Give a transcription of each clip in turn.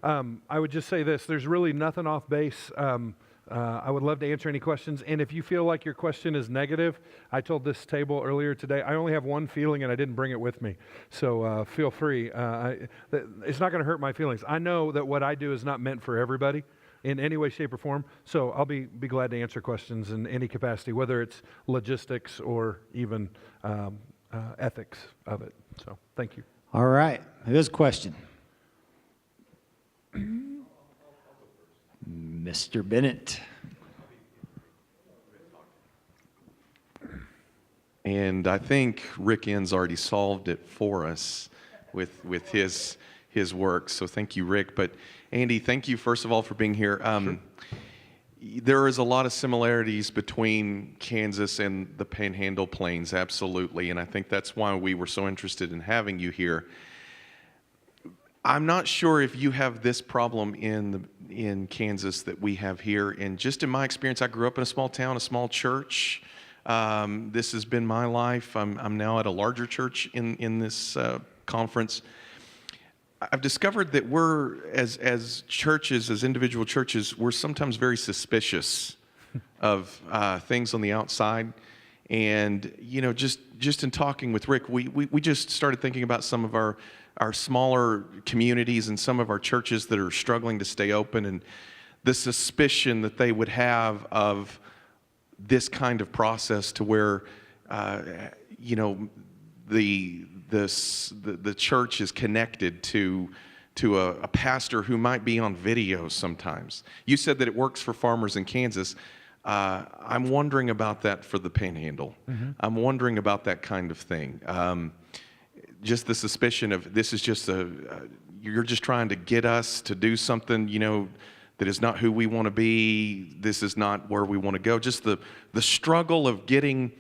I would just say this. There's really nothing off base. I would love to answer any questions. And if you feel like your question is negative, I told this table earlier today, I only have one feeling and I didn't bring it with me. So feel free. It's not going to hurt my feelings. I know that what I do is not meant for everybody in any way, shape, or form. So I'll be glad to answer questions in any capacity, whether it's logistics or even ethics of it. So thank you. All right. Here's a question. Mr. Bennett. And I think Rick Inn's already solved it for us with his work. So thank you, Rick. But Andy, thank you first of all for being here. Sure. There is a lot of similarities between Kansas and the Panhandle Plains, absolutely. And I think that's why we were so interested in having you here. I'm not sure if you have this problem in Kansas that we have here. And just in my experience, I grew up in a small town, a small church. This has been my life. I'm now at a larger church in this conference. I've discovered that we're, as churches, as individual churches, we're sometimes very suspicious of things on the outside. And, you know, just in talking with Rick, we just started thinking about some of our smaller communities and some of our churches that are struggling to stay open, and the suspicion that they would have of this kind of process to where, you know, the church is connected to a pastor who might be on video sometimes. You said that it works for farmers in Kansas. I'm wondering about that for the Panhandle. Mm-hmm. I'm wondering about that kind of thing. Just the suspicion of this is just you're just trying to get us to do something, you know, that is not who we want to be. This is not where we want to go. Just the struggle of getting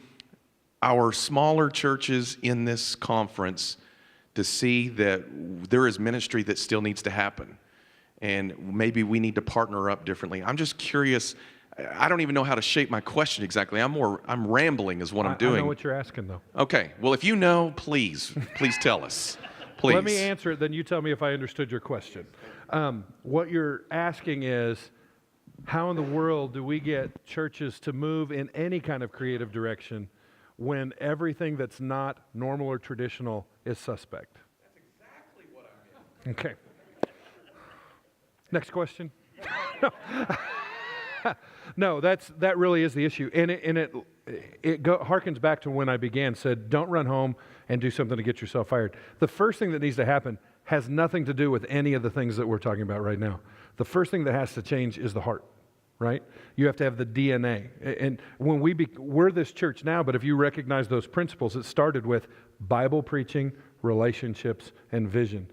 our smaller churches in this conference to see that there is ministry that still needs to happen. And maybe we need to partner up differently. I'm just curious. I don't even know how to shape my question exactly. I'm rambling is what I'm doing. I know what you're asking, though. Okay. Well, if you know, please tell us. Please. Let me answer it, then you tell me if I understood your question. What you're asking is, how in the world do we get churches to move in any kind of creative direction when everything that's not normal or traditional is suspect? That's exactly what I meant. Okay. Next question. No, that really is the issue, and it harkens back to when I began. Said, don't run home and do something to get yourself fired. The first thing that needs to happen has nothing to do with any of the things that we're talking about right now. The first thing that has to change is the heart, right? You have to have the DNA. And when we're this church now, but if you recognize those principles, it started with Bible preaching, relationships, and vision.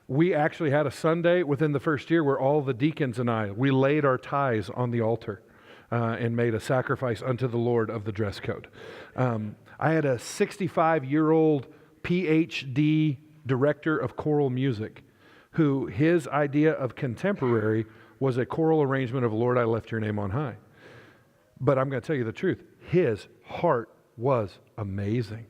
We actually had a Sunday within the first year where all the deacons and we laid our ties on the altar and made a sacrifice unto the Lord of the dress code. I had a 65-year-old PhD director of choral music who his idea of contemporary was a choral arrangement of Lord, I Lift Your Name on High. But I'm going to tell you the truth. His heart was amazing.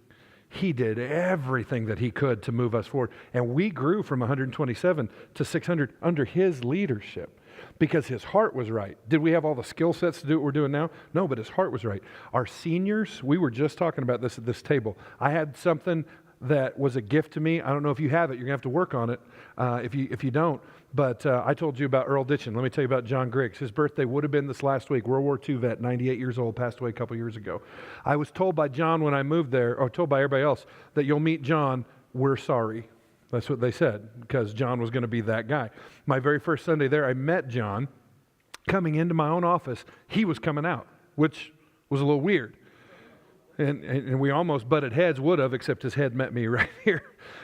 He did everything that he could to move us forward. And we grew from 127 to 600 under his leadership because his heart was right. Did we have all the skill sets to do what we're doing now? No, but his heart was right. Our seniors, we were just talking about this at this table. I had something that was a gift to me. I don't know if you have it. You're going to have to work on it if you don't. But I told you about Earl Ditchin. Let me tell you about John Griggs. His birthday would have been this last week. World War II vet, 98 years old, passed away a couple years ago. I was told by John when I moved there, or told by everybody else, that you'll meet John. We're sorry. That's what they said, because John was going to be that guy. My very first Sunday there, I met John. Coming into my own office, he was coming out, which was a little weird. And we almost butted heads, would have, except his head met me right here.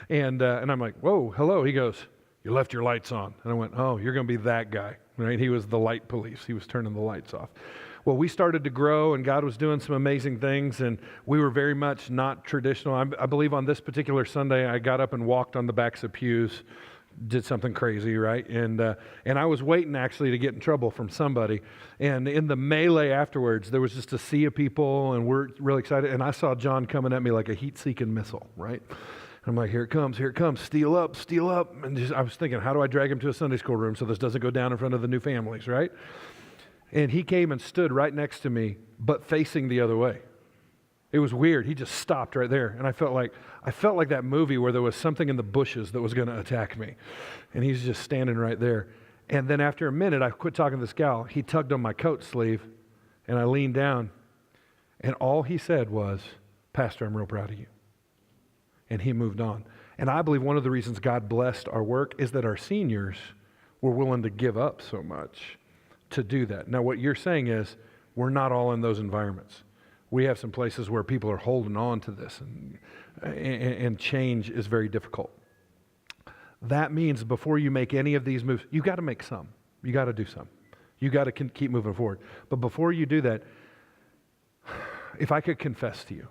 And I'm like, whoa, hello. He goes, you left your lights on. And I went, oh, you're going to be that guy, right? He was the light police. He was turning the lights off. Well, we started to grow, and God was doing some amazing things, and we were very much not traditional. I believe on this particular Sunday, I got up and walked on the backs of pews, did something crazy, right? And I was waiting actually to get in trouble from somebody. And in the melee afterwards, there was just a sea of people, and we're really excited. And I saw John coming at me like a heat-seeking missile, right? I'm like, here it comes, steal up. And I was thinking, how do I drag him to a Sunday school room so this doesn't go down in front of the new families, right? And he came and stood right next to me, but facing the other way. It was weird. He just stopped right there. And I felt like that movie where there was something in the bushes that was going to attack me. And he's just standing right there. And then after a minute, I quit talking to this gal. He tugged on my coat sleeve, and I leaned down. And all he said was, Pastor, I'm real proud of you. And he moved on. And I believe one of the reasons God blessed our work is that our seniors were willing to give up so much to do that. Now, what you're saying is we're not all in those environments. We have some places where people are holding on to this, and change is very difficult. That means before you make any of these moves, you got to make some. You got to do some. You got to keep moving forward. But before you do that, if I could confess to you,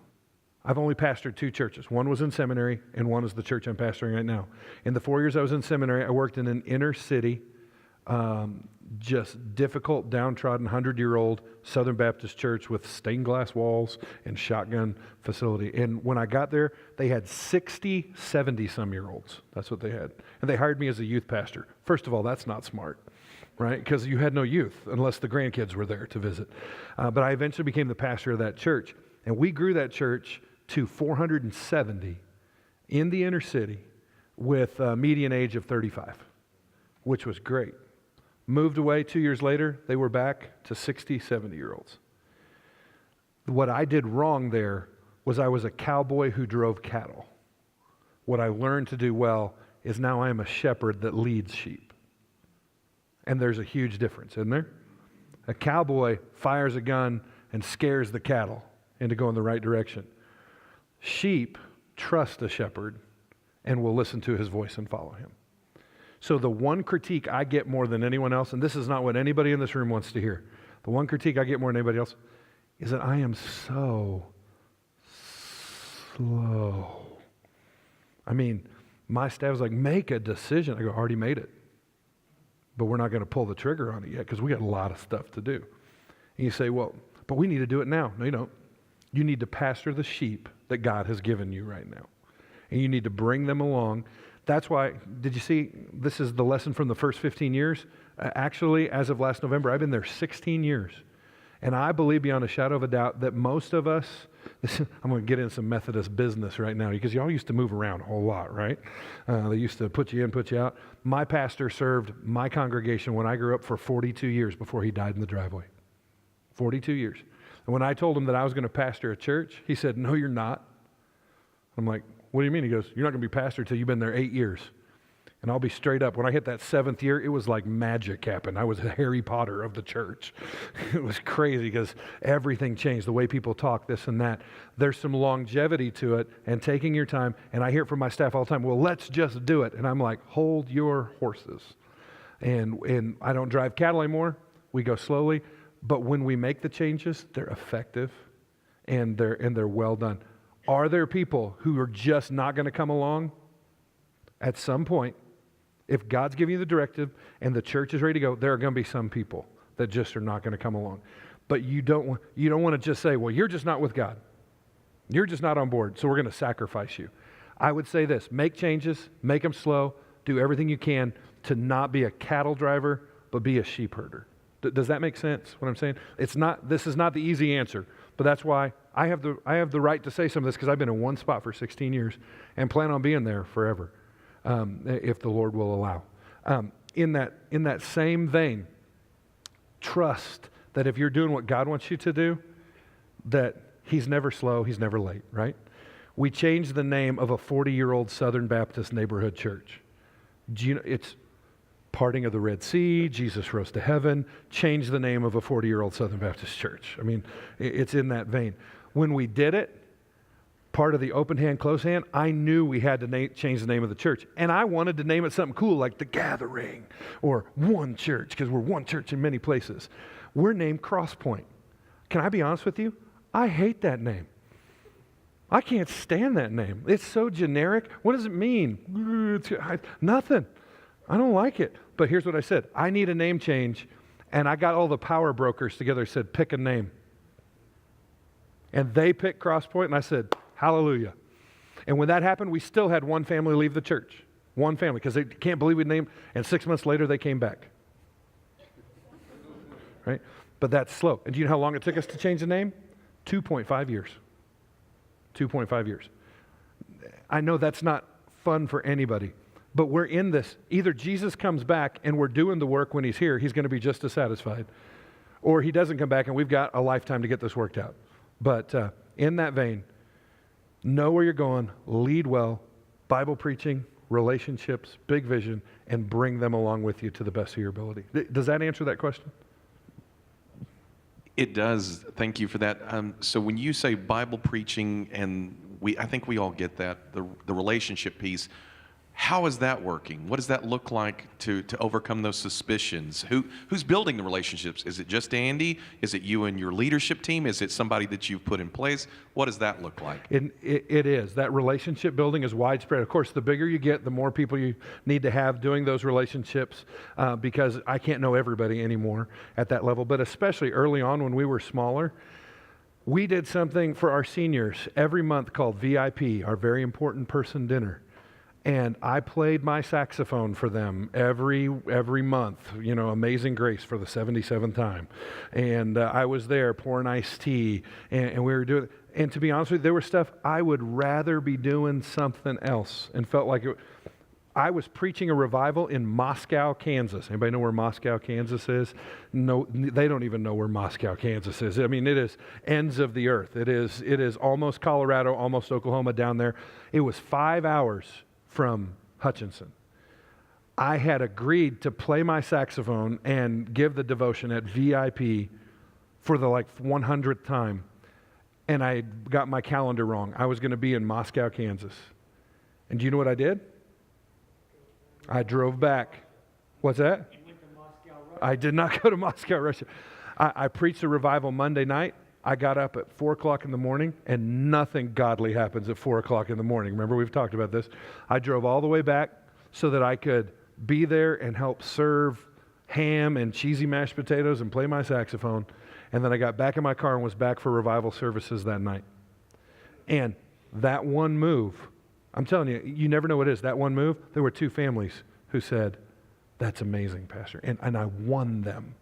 I've only pastored 2 churches. One was in seminary, and one is the church I'm pastoring right now. In the 4 years I was in seminary, I worked in an inner city, just difficult, downtrodden, 100-year-old Southern Baptist church with stained glass walls and shotgun facility. And when I got there, they had 60, 70-some-year-olds. That's what they had. And they hired me as a youth pastor. First of all, that's not smart, right? Because you had no youth unless the grandkids were there to visit. But I eventually became the pastor of that church. And we grew that church to 470 in the inner city with a median age of 35, which was great. Moved away 2 years later, they were back to 60, 70-year-olds. What I did wrong there was I was a cowboy who drove cattle. What I learned to do well is now I am a shepherd that leads sheep. And there's a huge difference, isn't there? A cowboy fires a gun and scares the cattle into going the right direction. Sheep trust a shepherd and will listen to his voice and follow him. So the one critique I get more than anyone else, and this is not what anybody in this room wants to hear, the one critique I get more than anybody else is that I am so slow. I mean, my staff was like, make a decision. I go, already made it. But we're not going to pull the trigger on it yet because we got a lot of stuff to do. And you say, well, but we need to do it now. No, you don't. You need to pastor the sheep that God has given you right now. And you need to bring them along. That's why, did you see, this is the lesson from the first 15 years. Actually, as of last November, I've been there 16 years. And I believe beyond a shadow of a doubt that most of us, I'm going to get in some Methodist business right now because y'all used to move around a whole lot, right? They used to put you in, put you out. My pastor served my congregation when I grew up for 42 years before he died in the driveway. 42 years. And when I told him that I was going to pastor a church, he said, no, you're not. I'm like, what do you mean? He goes, you're not going to be pastor until you've been there 8 years. And I'll be straight up. When I hit that 7th year, it was like magic happened. I was a Harry Potter of the church. It was crazy because everything changed, the way people talk, this and that. There's some longevity to it and taking your time. And I hear it from my staff all the time, well, let's just do it. And I'm like, hold your horses. And I don't drive cattle anymore. We go slowly. But when we make the changes, they're effective and they're well done. Are there people who are just not going to come along? At some point, if God's giving you the directive and the church is ready to go, there are going to be some people that just are not going to come along. But you don't want to just say, well, you're just not with God. You're just not on board, so we're going to sacrifice you. I would say this, make changes, make them slow, do everything you can to not be a cattle driver, but be a sheep herder. Does that make sense, what I'm saying? This is not the easy answer, but that's why I have the right to say some of this because I've been in one spot for 16 years and plan on being there forever. If the Lord will allow. In that same vein, trust that if you're doing what God wants you to do, that He's never slow, He's never late, right? We changed the name of a 40-year-old Southern Baptist neighborhood church. It's parting of the Red Sea, Jesus rose to heaven, changed the name of a 40-year-old Southern Baptist church. I mean, it's in that vein. When we did it, part of the open hand, close hand, I knew we had to change the name of the church. And I wanted to name it something cool like The Gathering or One Church because we're one church in many places. We're named Crosspoint. Can I be honest with you? I hate that name. I can't stand that name. It's so generic. What does it mean? Nothing. I don't like it. But here's what I said. I need a name change. And I got all the power brokers together, said, pick a name. And they picked Crosspoint, and I said, hallelujah. And when that happened, we still had one family leave the church. One family, because they can't believe we named, and 6 months later they came back. Right? But that's slow. And do you know how long it took us to change the name? 2.5 years. 2.5 years. I know that's not fun for anybody, but we're in this. Either Jesus comes back and we're doing the work when he's here, he's going to be just as satisfied, or he doesn't come back and we've got a lifetime to get this worked out. But in that vein, know where you're going, lead well, Bible preaching, relationships, big vision, and bring them along with you to the best of your ability. Does that answer that question? It does. Thank you for that. So when you say Bible preaching, and I think we all get that, the relationship piece, how is that working? What does that look like to overcome those suspicions? Who's building the relationships? Is it just Andy? Is it you and your leadership team? Is it somebody that you've put in place? What does that look like? It is. That relationship building is widespread. Of course, the bigger you get, the more people you need to have doing those relationships, because I can't know everybody anymore at that level. But especially early on when we were smaller, we did something for our seniors every month called VIP, our Very Important Person Dinner. And I played my saxophone for them every month, Amazing Grace for the 77th time. And I was there pouring iced tea, and we were doing, and to be honest with you, there was stuff I would rather be doing something else, and felt like I was preaching a revival in Moscow, Kansas. Anybody know where Moscow, Kansas is? No, they don't even know where Moscow, Kansas is. I mean, it is ends of the earth. It is almost Colorado, almost Oklahoma down there. It was 5 hours from Hutchinson. I had agreed to play my saxophone and give the devotion at VIP for the 100th time, and I got my calendar wrong. I was going to be in Moscow, Kansas. And do you know what I did? I drove back. What's that? You went to Moscow, Russia. I did not go to Moscow, Russia. I preached a revival Monday night. I got up at 4 o'clock in the morning, and nothing godly happens at 4 o'clock in the morning. Remember, we've talked about this. I drove all the way back so that I could be there and help serve ham and cheesy mashed potatoes and play my saxophone. And then I got back in my car and was back for revival services that night. And that one move, I'm telling you, you never know what it is. That one move, there were 2 families who said, "That's amazing, Pastor." And I won them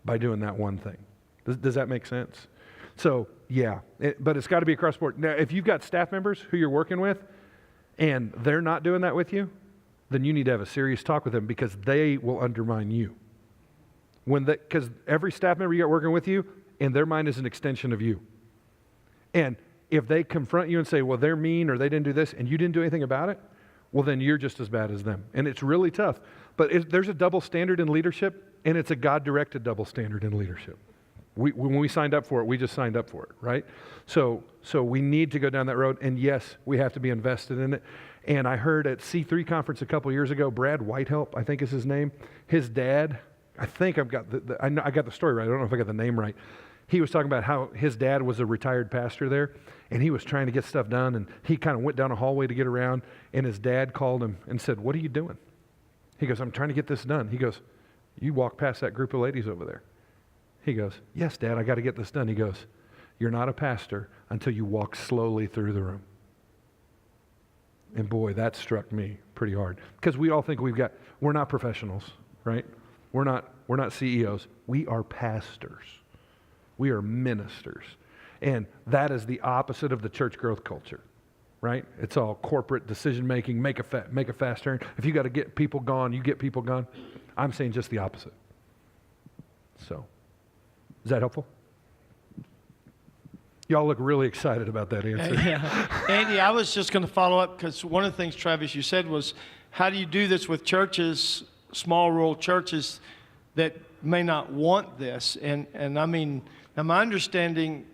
by doing that one thing. Does that make sense? So, yeah, but it's got to be across the board. Now, if you've got staff members who you're working with and they're not doing that with you, then you need to have a serious talk with them, because they will undermine you. Because every staff member you got working with you, in their mind, is an extension of you. And if they confront you and say, well, they're mean or they didn't do this, and you didn't do anything about it, well, then you're just as bad as them. And it's really tough. But there's a double standard in leadership, and it's a God-directed double standard in leadership. When we signed up for it, we just signed up for it, right? So we need to go down that road, and yes, we have to be invested in it. And I heard at C3 conference a couple years ago, Brad Whitehelp, I think is his name, his dad, I think I've got I got the story right. I don't know if I got the name right. He was talking about how his dad was a retired pastor there, and he was trying to get stuff done, and he kind of went down a hallway to get around, and his dad called him and said, "What are you doing?" He goes, "I'm trying to get this done." He goes, "You walk past that group of ladies over there." He goes, "Yes, Dad, I got to get this done." He goes, "You're not a pastor until you walk slowly through the room." And boy, that struck me pretty hard, because we all think we're not professionals, right? We're not CEOs. We are pastors. We are ministers. And that is the opposite of the church growth culture, right? It's all corporate decision-making, make a fast turn. If you got to get people gone, you get people gone. I'm saying just the opposite. So, is that helpful? Y'all look really excited about that answer. Yeah. Andy, I was just going to follow up, because one of the things, Travis, you said was, how do you do this with churches, small rural churches that may not want this? And I mean, now my understanding,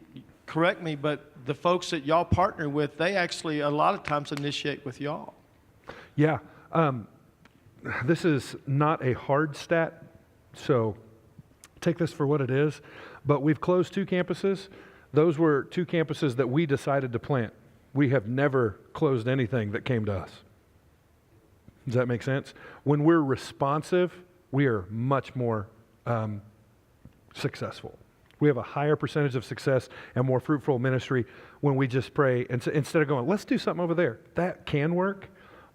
correct me, but the folks that y'all partner with, they actually a lot of times initiate with y'all. Yeah. This is not a hard stat, so take this for what it is. But we've closed 2 campuses. Those were 2 campuses that we decided to plant. We have never closed anything that came to us. Does that make sense? When we're responsive, we are much more successful. We have a higher percentage of success and more fruitful ministry when we just pray. And so instead of going, let's do something over there. That can work.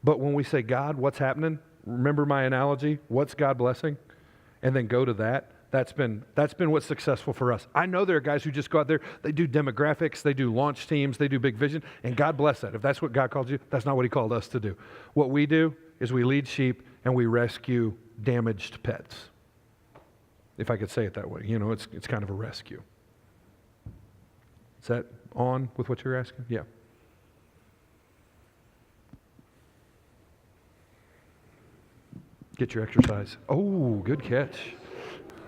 But when we say, God, what's happening? Remember my analogy? What's God blessing? And then go to that. That's been what's successful for us. I know there are guys who just go out there, they do demographics, they do launch teams, they do big vision, and God bless that. If that's what God called you, that's not what he called us to do. What we do is we lead sheep and we rescue damaged pets. If I could say it that way. You know, it's kind of a rescue. Is that on with what you're asking? Yeah. Get your exercise. Oh, good catch.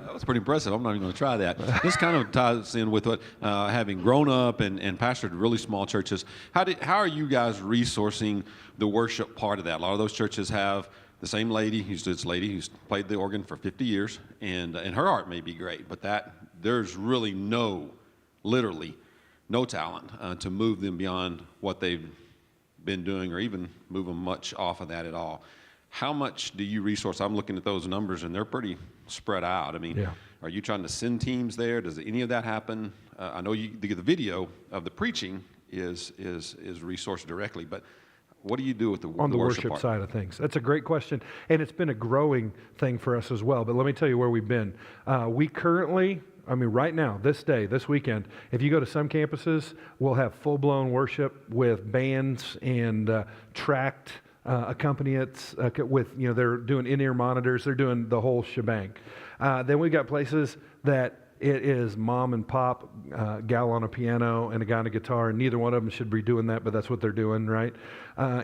That was pretty impressive. I'm not even going to try that. This kind of ties in with what having grown up and pastored really small churches. How are you guys resourcing the worship part of that? A lot of those churches have the same lady who's played the organ for 50 years, and her art may be great, but there's really literally no talent to move them beyond what they've been doing, or even move them much off of that at all. How much do you resource? I'm looking at those numbers, and they're pretty spread out. I mean, yeah. Are you trying to send teams there? Does any of that happen? I know the video of the preaching is resourced directly, but what do you do with the on the worship worship part? side of things? That's a great question, and it's been a growing thing for us as well. But let me tell you where we've been. We currently, right now, this day, this weekend, if you go to some campuses, we'll have full-blown worship with bands and tracked accompaniments with, they're doing in-ear monitors, they're doing the whole shebang. Then we've got places that it is mom and pop, gal on a piano and a guy on a guitar, and neither one of them should be doing that, but that's what they're doing, right?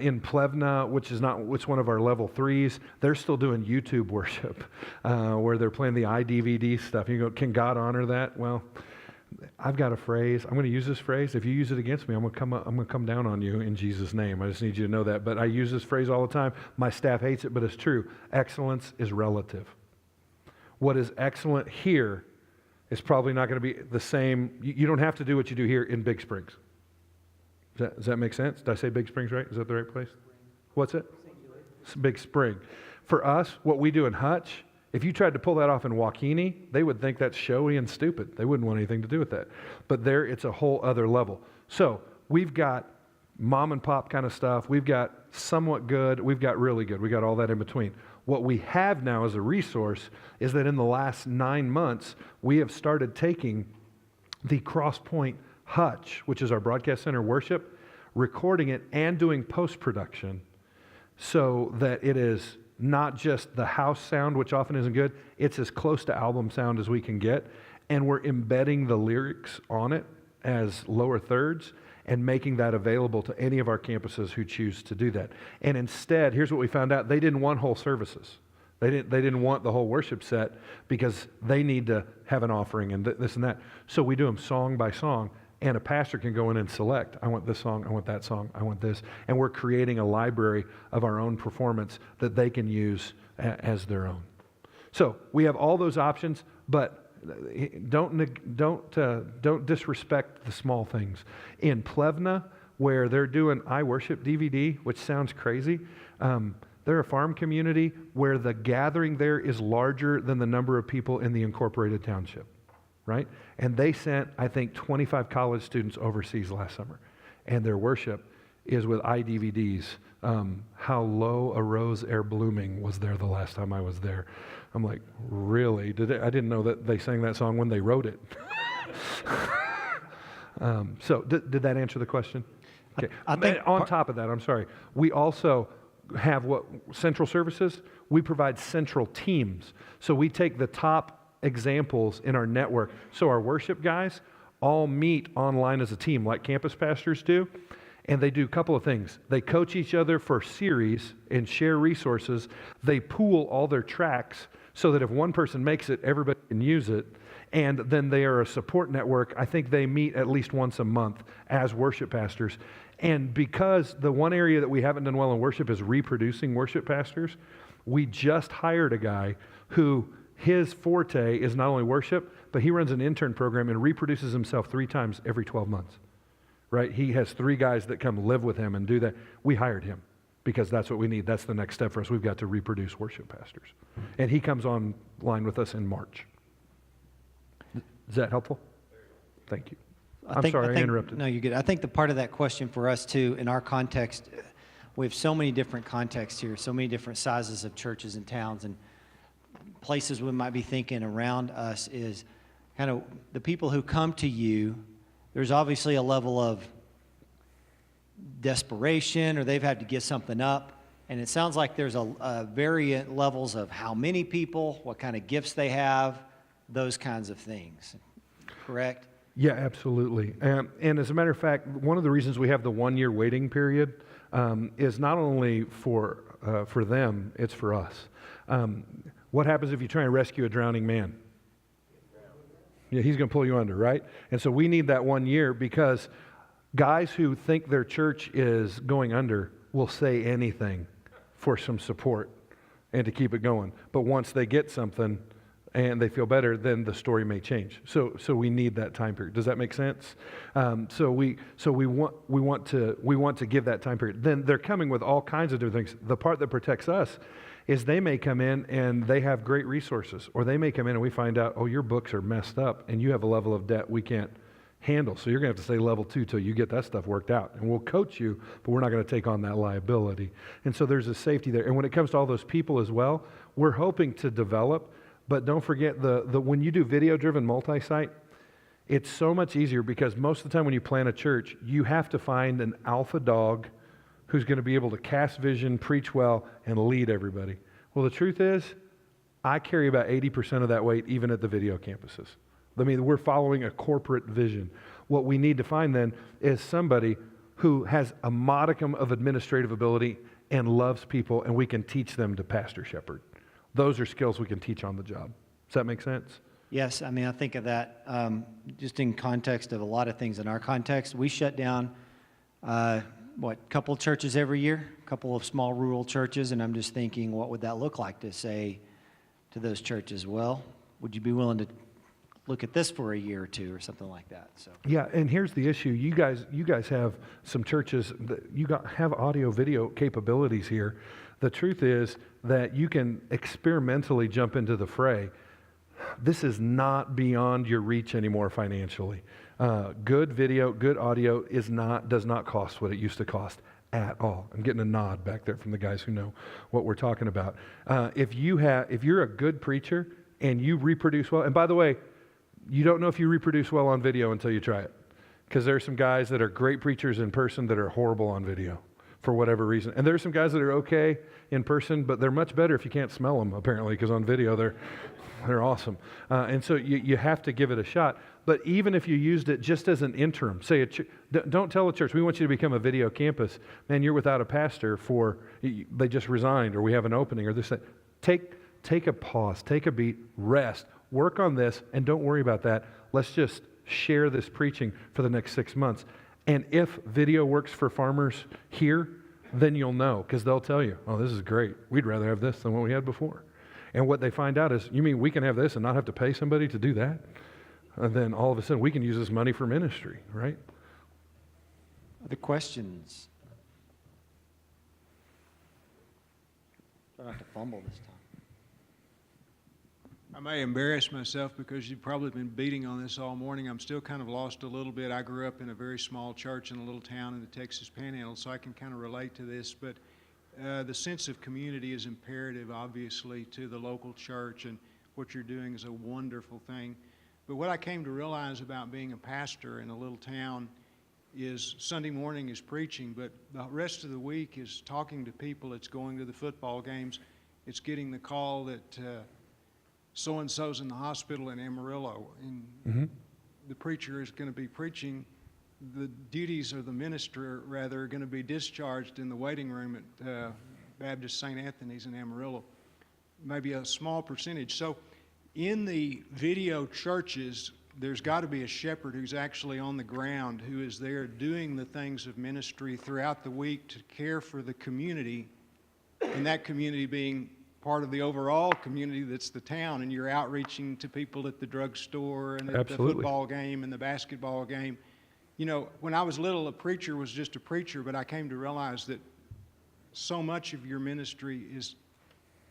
In Plevna, which is one of our level 3s, they're still doing YouTube worship, where they're playing the iDVD stuff. You go, can God honor that? Well, I've got a phrase. I'm going to use this phrase. If you use it against me, I'm going to come down on you in Jesus' name. I just need you to know that. But I use this phrase all the time. My staff hates it, but it's true. Excellence is relative. What is excellent here is probably not going to be the same. You don't have to do what you do here in Big Springs. Does that make sense? Did I say Big Springs right? Is that the right place? What's it? Big Spring. For us, what we do in Hutch, if you tried to pull that off in Waukene, they would think that's showy and stupid. They wouldn't want anything to do with that. But there, it's a whole other level. So we've got mom and pop kind of stuff. We've got somewhat good. We've got really good. We got all that in between. What we have now as a resource is that in the last 9 months, we have started taking the Crosspoint Hutch, which is our broadcast center worship, recording it and doing post-production so that it is not just the house sound, which often isn't good, it's as close to album sound as we can get, and we're embedding the lyrics on it as lower thirds and making that available to any of our campuses who choose to do that. And instead, here's what we found out, they didn't want whole services. They didn't want the whole worship set because they need to have an offering and this and that. So we do them song by song, and a pastor can go in and select, I want this song, I want that song, I want this. And we're creating a library of our own performance that they can use as their own. So we have all those options, but don't disrespect the small things. In Plevna, where they're doing iWorship DVD, which sounds crazy, they're a farm community where the gathering there is larger than the number of people in the incorporated township, right? And they sent, I think, 25 college students overseas last summer. And their worship is with iDVDs. How Low a Rose Ere Blooming was there the last time I was there. I'm like, really? I didn't know that they sang that song when they wrote it. So did that answer the question? Okay. I think on top of that, I'm sorry, we also have what central services, we provide central teams. So we take the top examples in our network. So our worship guys all meet online as a team like campus pastors do. And they do a couple of things. They coach each other for series and share resources. They pool all their tracks so that if one person makes it, everybody can use it. And then they are a support network. I think they meet at least once a month as worship pastors. And because the one area that we haven't done well in worship is reproducing worship pastors, we just hired a guy who his forte is not only worship, but he runs an intern program and reproduces himself 3 times every 12 months. Right? He has 3 guys that come live with him and do that. We hired him because that's what we need. That's the next step for us. We've got to reproduce worship pastors. And he comes online with us in March. Is that helpful? Thank you. I I'm think- sorry, I think- interrupted. No, you're good. I think the part of that question for us too, in our context, we have so many different contexts here, so many different sizes of churches and towns and places we might be thinking around us is kind of the people who come to you. There's obviously a level of desperation or they've had to get something up. And it sounds like there's a variant levels of how many people, what kind of gifts they have, those kinds of things. Correct? Yeah, absolutely. And as a matter of fact, one of the reasons we have the 1-year waiting period is not only for them, it's for us. What happens if you try and rescue a drowning man? Yeah, he's going to pull you under, right? And so we need that 1 year because guys who think their church is going under will say anything for some support and to keep it going. But once they get something and they feel better, then the story may change. So we need that time period. Does that make sense? So we want to give that time period. Then they're coming with all kinds of different things. The part that protects us is they may come in and they have great resources, or they may come in and we find out, oh, your books are messed up and you have a level of debt we can't handle. So you're going to have to stay level 2 till you get that stuff worked out. And we'll coach you, but we're not going to take on that liability. And so there's a safety there. And when it comes to all those people as well, we're hoping to develop, but don't forget the when you do video-driven multi-site, it's so much easier because most of the time when you plan a church, you have to find an alpha dog who's going to be able to cast vision, preach well, and lead everybody. Well, the truth is, I carry about 80% of that weight even at the video campuses. I mean, we're following a corporate vision. What we need to find then is somebody who has a modicum of administrative ability and loves people, and we can teach them to pastor shepherd. Those are skills we can teach on the job. Does that make sense? Yes, I mean, I think of that just in context of a lot of things in our context. We shut down, couple churches every year, a couple of small rural churches, and I'm just thinking, what would that look like to say to those churches? Well, would you be willing to look at this for a year or two or something like that? So Yeah, and here's the issue. You guys have some churches that have audio video capabilities here. The truth is that you can experimentally jump into the fray. This is not beyond your reach anymore financially. Good video, good audio does not cost what it used to cost at all. I'm getting a nod back there from the guys who know what we're talking about. If you're a good preacher and you reproduce well, and by the way, you don't know if you reproduce well on video until you try it, because there are some guys that are great preachers in person that are horrible on video for whatever reason. And there are some guys that are okay in person, but they're much better if you can't smell them, apparently, because on video they're awesome. And so you have to give it a shot. But even if you used it just as an interim, say, don't tell a church, we want you to become a video campus. Man, you're without a pastor they just resigned, or we have an opening, or this. Take a pause, take a beat, rest, work on this, and don't worry about that. Let's just share this preaching for the next 6 months. And if video works for farmers here, then you'll know, because they'll tell you, oh, this is great. We'd rather have this than what we had before. And what they find out is, you mean we can have this and not have to pay somebody to do that? And then all of a sudden, we can use this money for ministry, right? other questions? Try not to fumble this time. I may embarrass myself because you've probably been beating on this all morning. I'm still kind of lost a little bit. I grew up in a very small church in a little town in the Texas Panhandle, so I can kind of relate to this. But the sense of community is imperative, obviously, to the local church, and what you're doing is a wonderful thing. But what I came to realize about being a pastor in a little town is Sunday morning is preaching, but the rest of the week is talking to people. It's going to the football games. It's getting the call that so-and-so's in the hospital in Amarillo, and the preacher is going to be preaching. The duties of the minister, rather, are going to be discharged in the waiting room at Baptist St. Anthony's in Amarillo, maybe a small percentage. So in the video churches, there's got to be a shepherd who's actually on the ground, who is there doing the things of ministry throughout the week to care for the community, and that community being part of the overall community that's the town, and you're outreaching to people at the drugstore and at the football game and the basketball game. You know, when I was little, a preacher was just a preacher, but I came to realize that so much of your ministry is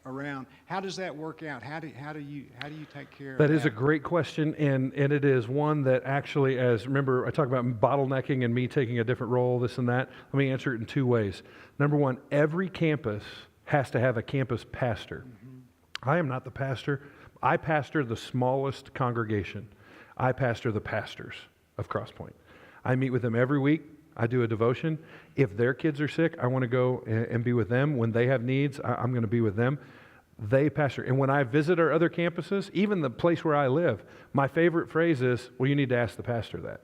around. How does that work out? How do you take care of That that? is a great question, and it is one that actually, remember, I talk about bottlenecking and me taking a different role, this and that. Let me answer it in two ways. Number one, every campus has to have a campus pastor. I am not the pastor. I pastor the smallest congregation. I pastor the pastors of Crosspoint. I meet with them every week. I do a devotion. If their kids are sick, I want to go and be with them. When they have needs, I'm going to be with them. They pastor. And when I visit our other campuses, even the place where I live, my favorite phrase is, well, you need to ask the pastor that.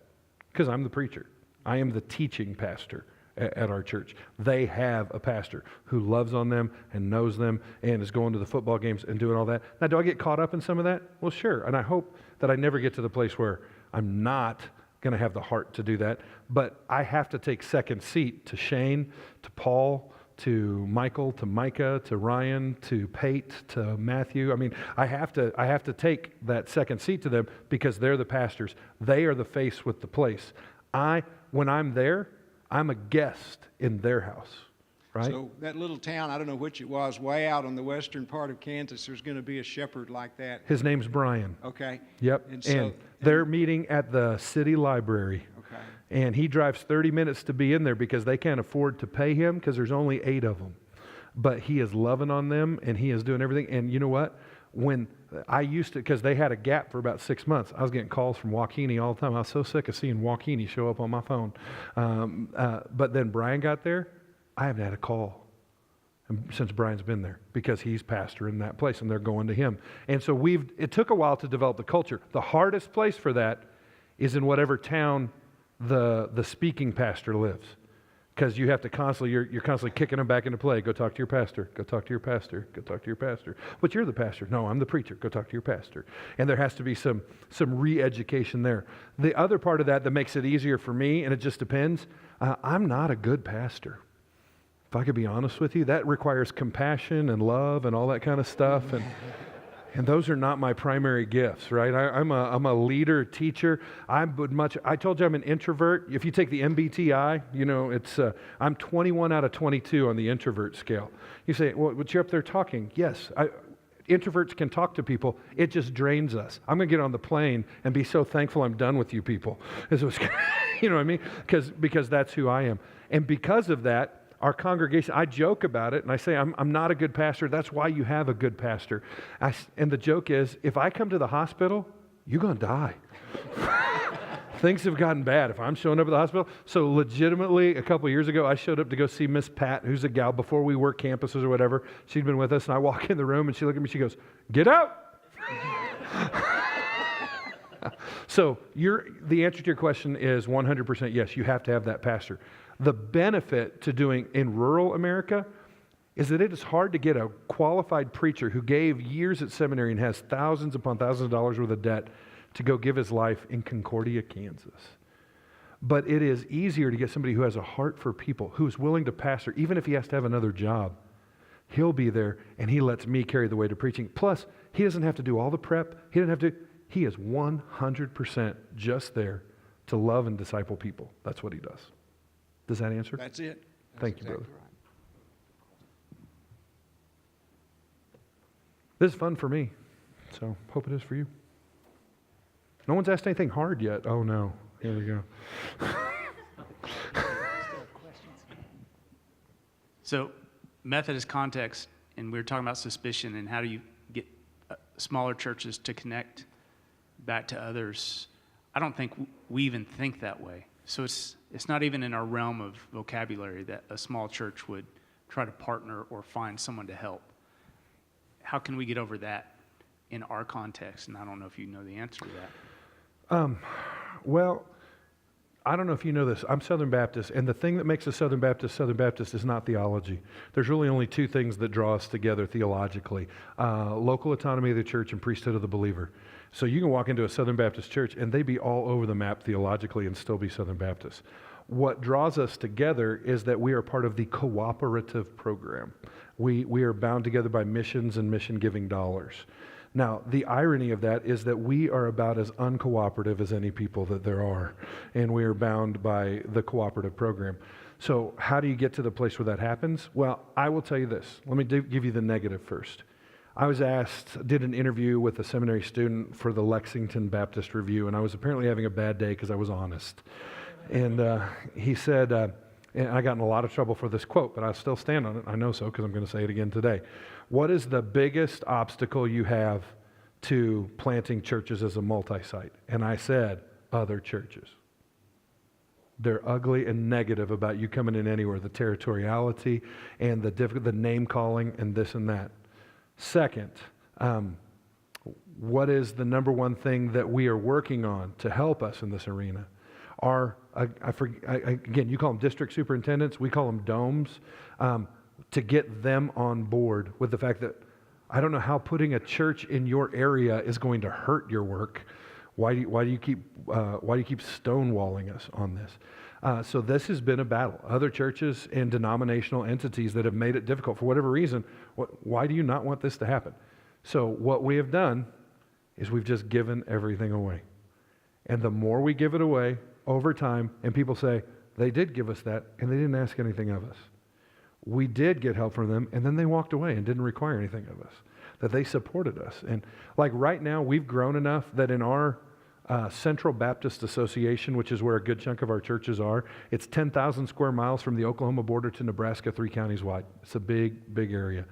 Because I'm the preacher. I am the teaching pastor at our church. They have a pastor who loves on them and knows them and is going to the football games and doing all that. Now, do I get caught up in some of that? Well, sure. And I hope that I never get to the place where I'm not going to have the heart to do that. But I have to take second seat to Shane, to Paul, to Michael, to Micah, to Ryan, to Pate, to Matthew. I mean, I have to take that second seat to them because they're the pastors. They are the face with the place. When I'm there, I'm a guest in their house, right? So that little town, I don't know which it was, way out on the western part of Kansas, there's going to be a shepherd like that. His name's Brian. Okay. Yep. And they're meeting at the city library. Okay. And he drives 30 minutes to be in there because they can't afford to pay him because there's only 8 of them. But he is loving on them and he is doing everything. And you know what? When I used to, because they had a gap for about 6 months, I was getting calls from Joaquini all the time. I was so sick of seeing Joaquini show up on my phone. But then Brian got there, I haven't had a call since Brian's been there because he's pastor in that place and they're going to him. And so it took a while to develop the culture. The hardest place for that is in whatever town the speaking pastor lives. Because you have to constantly, you're constantly kicking them back into play. Go talk to your pastor. Go talk to your pastor. Go talk to your pastor. But you're the pastor. No, I'm the preacher. Go talk to your pastor. And there has to be some re-education there. The other part of that makes it easier for me, and it just depends, I'm not a good pastor. If I could be honest with you, that requires compassion and love and all that kind of stuff. And those are not my primary gifts, right? I'm a leader, teacher. I told you I'm an introvert. If you take the MBTI, you know, I'm 21 out of 22 on the introvert scale. You say, well, but you're up there talking. Yes, introverts can talk to people. It just drains us. I'm going to get on the plane and be so thankful I'm done with you people. You know what I mean? Because that's who I am. And because of that, our congregation, I joke about it, and I say, I'm not a good pastor. That's why you have a good pastor. And the joke is, if I come to the hospital, you're going to die. Things have gotten bad if I'm showing up at the hospital. So legitimately, a couple years ago, I showed up to go see Miss Pat, who's a gal before we worked campuses or whatever. She'd been with us, and I walk in the room, and she looked at me, she goes, "Get out!" So the answer to your question is 100% yes, you have to have that pastor. The benefit to doing in rural America is that it is hard to get a qualified preacher who gave years at seminary and has thousands upon thousands of dollars worth of debt to go give his life in Concordia, Kansas. But it is easier to get somebody who has a heart for people, who is willing to pastor, even if he has to have another job. He'll be there, and he lets me carry the weight of preaching. Plus, he doesn't have to do all the prep. He is 100% just there to love and disciple people. That's what he does. Does that answer? That's it. Thank you, brother. Right. This is fun for me, so hope it is for you. No one's asked anything hard yet. Oh, no. Here we go. So, Methodist context, and we were talking about suspicion and how do you get smaller churches to connect back to others. I don't think we even think that way. So it's not even in our realm of vocabulary that a small church would try to partner or find someone to help. How can we get over that in our context? And I don't know if you know the answer to that. Well, I don't know if you know this. I'm Southern Baptist, and the thing that makes us Southern Baptist is not theology. There's really only 2 things that draw us together theologically. Local autonomy of the church and priesthood of the believer. So you can walk into a Southern Baptist church and they be all over the map theologically and still be Southern Baptist. What draws us together is that we are part of the cooperative program. We are bound together by missions and mission-giving dollars. Now, the irony of that is that we are about as uncooperative as any people that there are, and we are bound by the cooperative program. So how do you get to the place where that happens? Well, I will tell you this. Let me give you the negative first. I was asked, did an interview with a seminary student for the Lexington Baptist Review, and I was apparently having a bad day because I was honest. And he said, and I got in a lot of trouble for this quote, but I'll still stand on it. I know so because I'm going to say it again today. What is the biggest obstacle you have to planting churches as a multi-site? And I said, other churches. They're ugly and negative about you coming in anywhere, the territoriality and the name calling and this and that. Second, what is the number one thing that we are working on to help us in this arena? Again, you call them district superintendents, we call them domes, to get them on board with the fact that I don't know how putting a church in your area is going to hurt your work. Why do you keep stonewalling us on this? So this has been a battle. Other churches and denominational entities that have made it difficult for whatever reason. Why do you not want this to happen? So what we have done is we've just given everything away. And the more we give it away over time, and people say, they did give us that, and they didn't ask anything of us. We did get help from them, and then they walked away and didn't require anything of us, that they supported us. And like right now, we've grown enough that in our Central Baptist Association, which is where a good chunk of our churches are, it's 10,000 square miles from the Oklahoma border to Nebraska, 3 counties wide. It's a big, big area.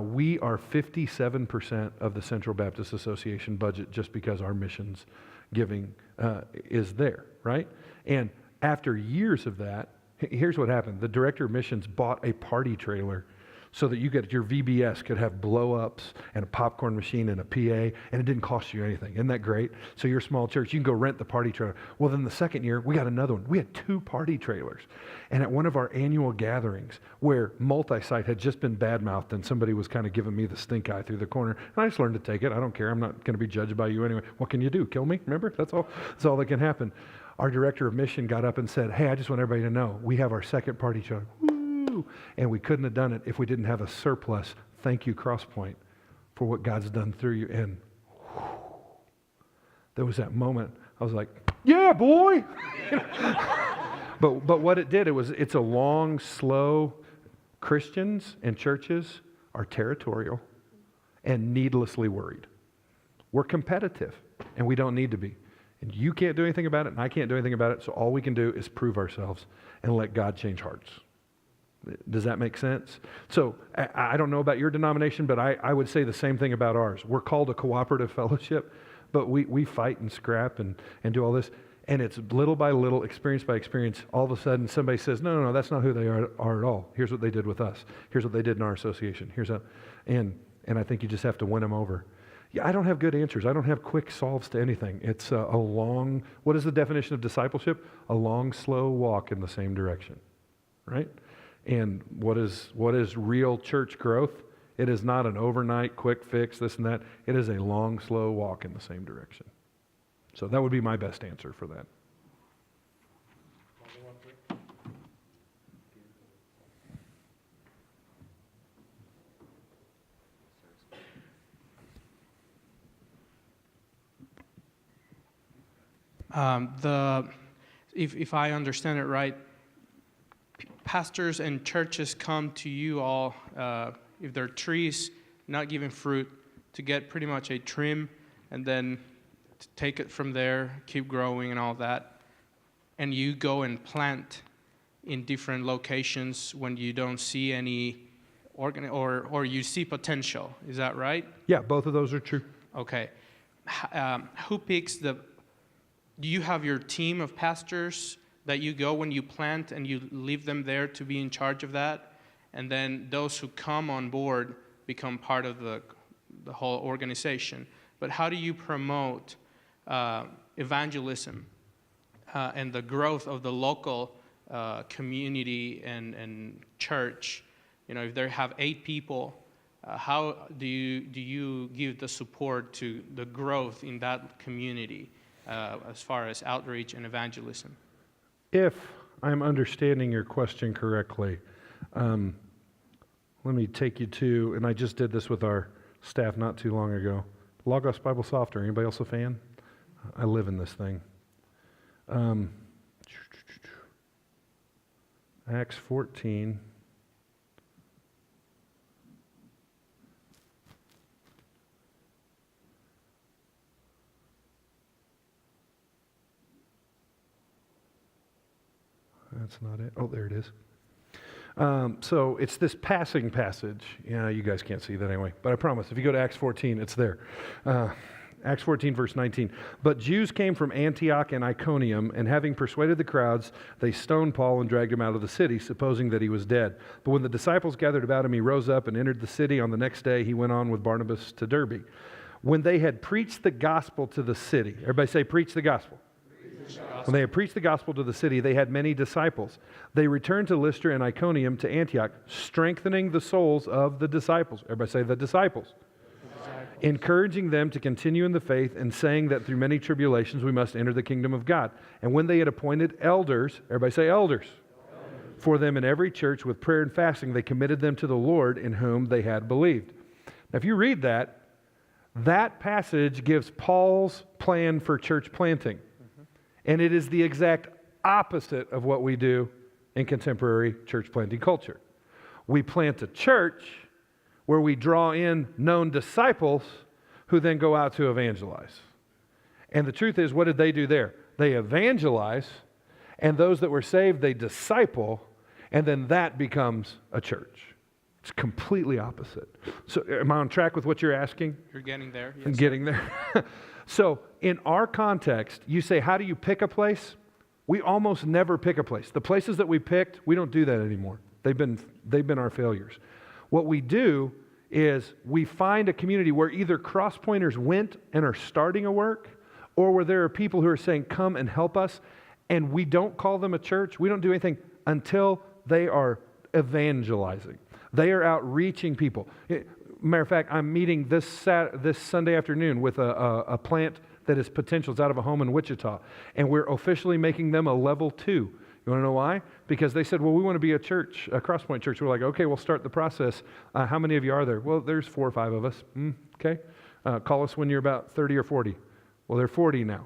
We are 57% of the Central Baptist Association budget just because our missions giving is there, right? And after years of that, here's what happened. The director of missions bought a party trailer so that your VBS could have blow-ups and a popcorn machine and a PA, and it didn't cost you anything. Isn't that great? So you're a small church, you can go rent the party trailer. Well, then the second year, we got another one. We had 2 party trailers. And at one of our annual gatherings, where multi-site had just been bad-mouthed and somebody was kind of giving me the stink eye through the corner, and I just learned to take it. I don't care. I'm not going to be judged by you anyway. What can you do? Kill me? Remember? That's all that can happen. Our director of mission got up and said, hey, I just want everybody to know, we have our second party trailer. And we couldn't have done it if we didn't have a surplus. Thank you, Crosspoint, for what God's done through you. And there was that moment. I was like, yeah, boy. But what it did, it's a long, slow. Christians and churches are territorial and needlessly worried. We're competitive, and we don't need to be. And you can't do anything about it, and I can't do anything about it, so all we can do is prove ourselves and let God change hearts. Does that make sense? So I don't know about your denomination, but I would say the same thing about ours. We're called a cooperative fellowship, but we fight and scrap and do all this. And it's little by little, experience by experience, all of a sudden somebody says, no, that's not who they are at all. Here's what they did with us. Here's what they did in our association. And I think you just have to win them over. Yeah, I don't have good answers. I don't have quick solves to anything. It's a long, what is the definition of discipleship? A long, slow walk in the same direction, right? And what is real church growth? It is not an overnight quick fix, this and that. It is a long, slow walk in the same direction. So that would be my best answer for that. If I understand it right, pastors and churches come to you all, if they're trees not giving fruit, to get pretty much a trim and then to take it from there, keep growing and all that. And you go and plant in different locations when you don't see any or you see potential. Is that right? Yeah, both of those are true. Okay. Who picks do you have your team of pastors that you go when you plant and you leave them there to be in charge of that? And then those who come on board become part of the whole organization. But how do you promote evangelism and the growth of the local community and church? You know, if they have 8 people, how do you give the support to the growth in that community as far as outreach and evangelism? If I'm understanding your question correctly, let me take you to, and I just did this with our staff not too long ago, Logos Bible Software. Anybody else a fan? I live in this thing. Acts 14. That's not it. Oh, there it is. So it's this passing passage. Yeah, you guys can't see that anyway, but I promise, if you go to Acts 14, it's there. Acts 14, verse 19. But Jews came from Antioch and Iconium, and having persuaded the crowds, they stoned Paul and dragged him out of the city, supposing that he was dead. But when the disciples gathered about him, he rose up and entered the city. On the next day, he went on with Barnabas to Derbe. When they had preached the gospel to the city, everybody say, preach the gospel. When they had preached the gospel to the city, they had many disciples. They returned to Lystra and Iconium to Antioch, strengthening the souls of the disciples. Everybody say the disciples. Encouraging them to continue in the faith and saying that through many tribulations we must enter the kingdom of God. And when they had appointed elders, everybody say elders, for them in every church with prayer and fasting, they committed them to the Lord in whom they had believed. Now, if you read that, that passage gives Paul's plan for church planting. And it is the exact opposite of what we do in contemporary church planting culture. We plant a church where we draw in known disciples who then go out to evangelize. And the truth is, what did they do there? They evangelize, and those that were saved, they disciple, and then that becomes a church. It's completely opposite. So am I on track with what you're asking? You're getting there. I'm Yes. getting there. So in our context, you say, how do you pick a place? We almost never pick a place. The places that we picked, we don't do that anymore. They've been our failures. What we do is we find a community where either cross-pointers went and are starting a work, or where there are people who are saying, come and help us, and we don't call them a church. We don't do anything until they are evangelizing. They are out reaching people. Matter of fact, I'm meeting this Sunday afternoon with a plant that is potential. It's out of a home in Wichita. And we're officially making them a level 2. You want to know why? Because they said, well, we want to be a church, a Crosspoint church. We're like, okay, we'll start the process. How many of you are there? Well, there's 4 or 5 of us. Okay. Call us when you're about 30 or 40. Well, they're 40 now.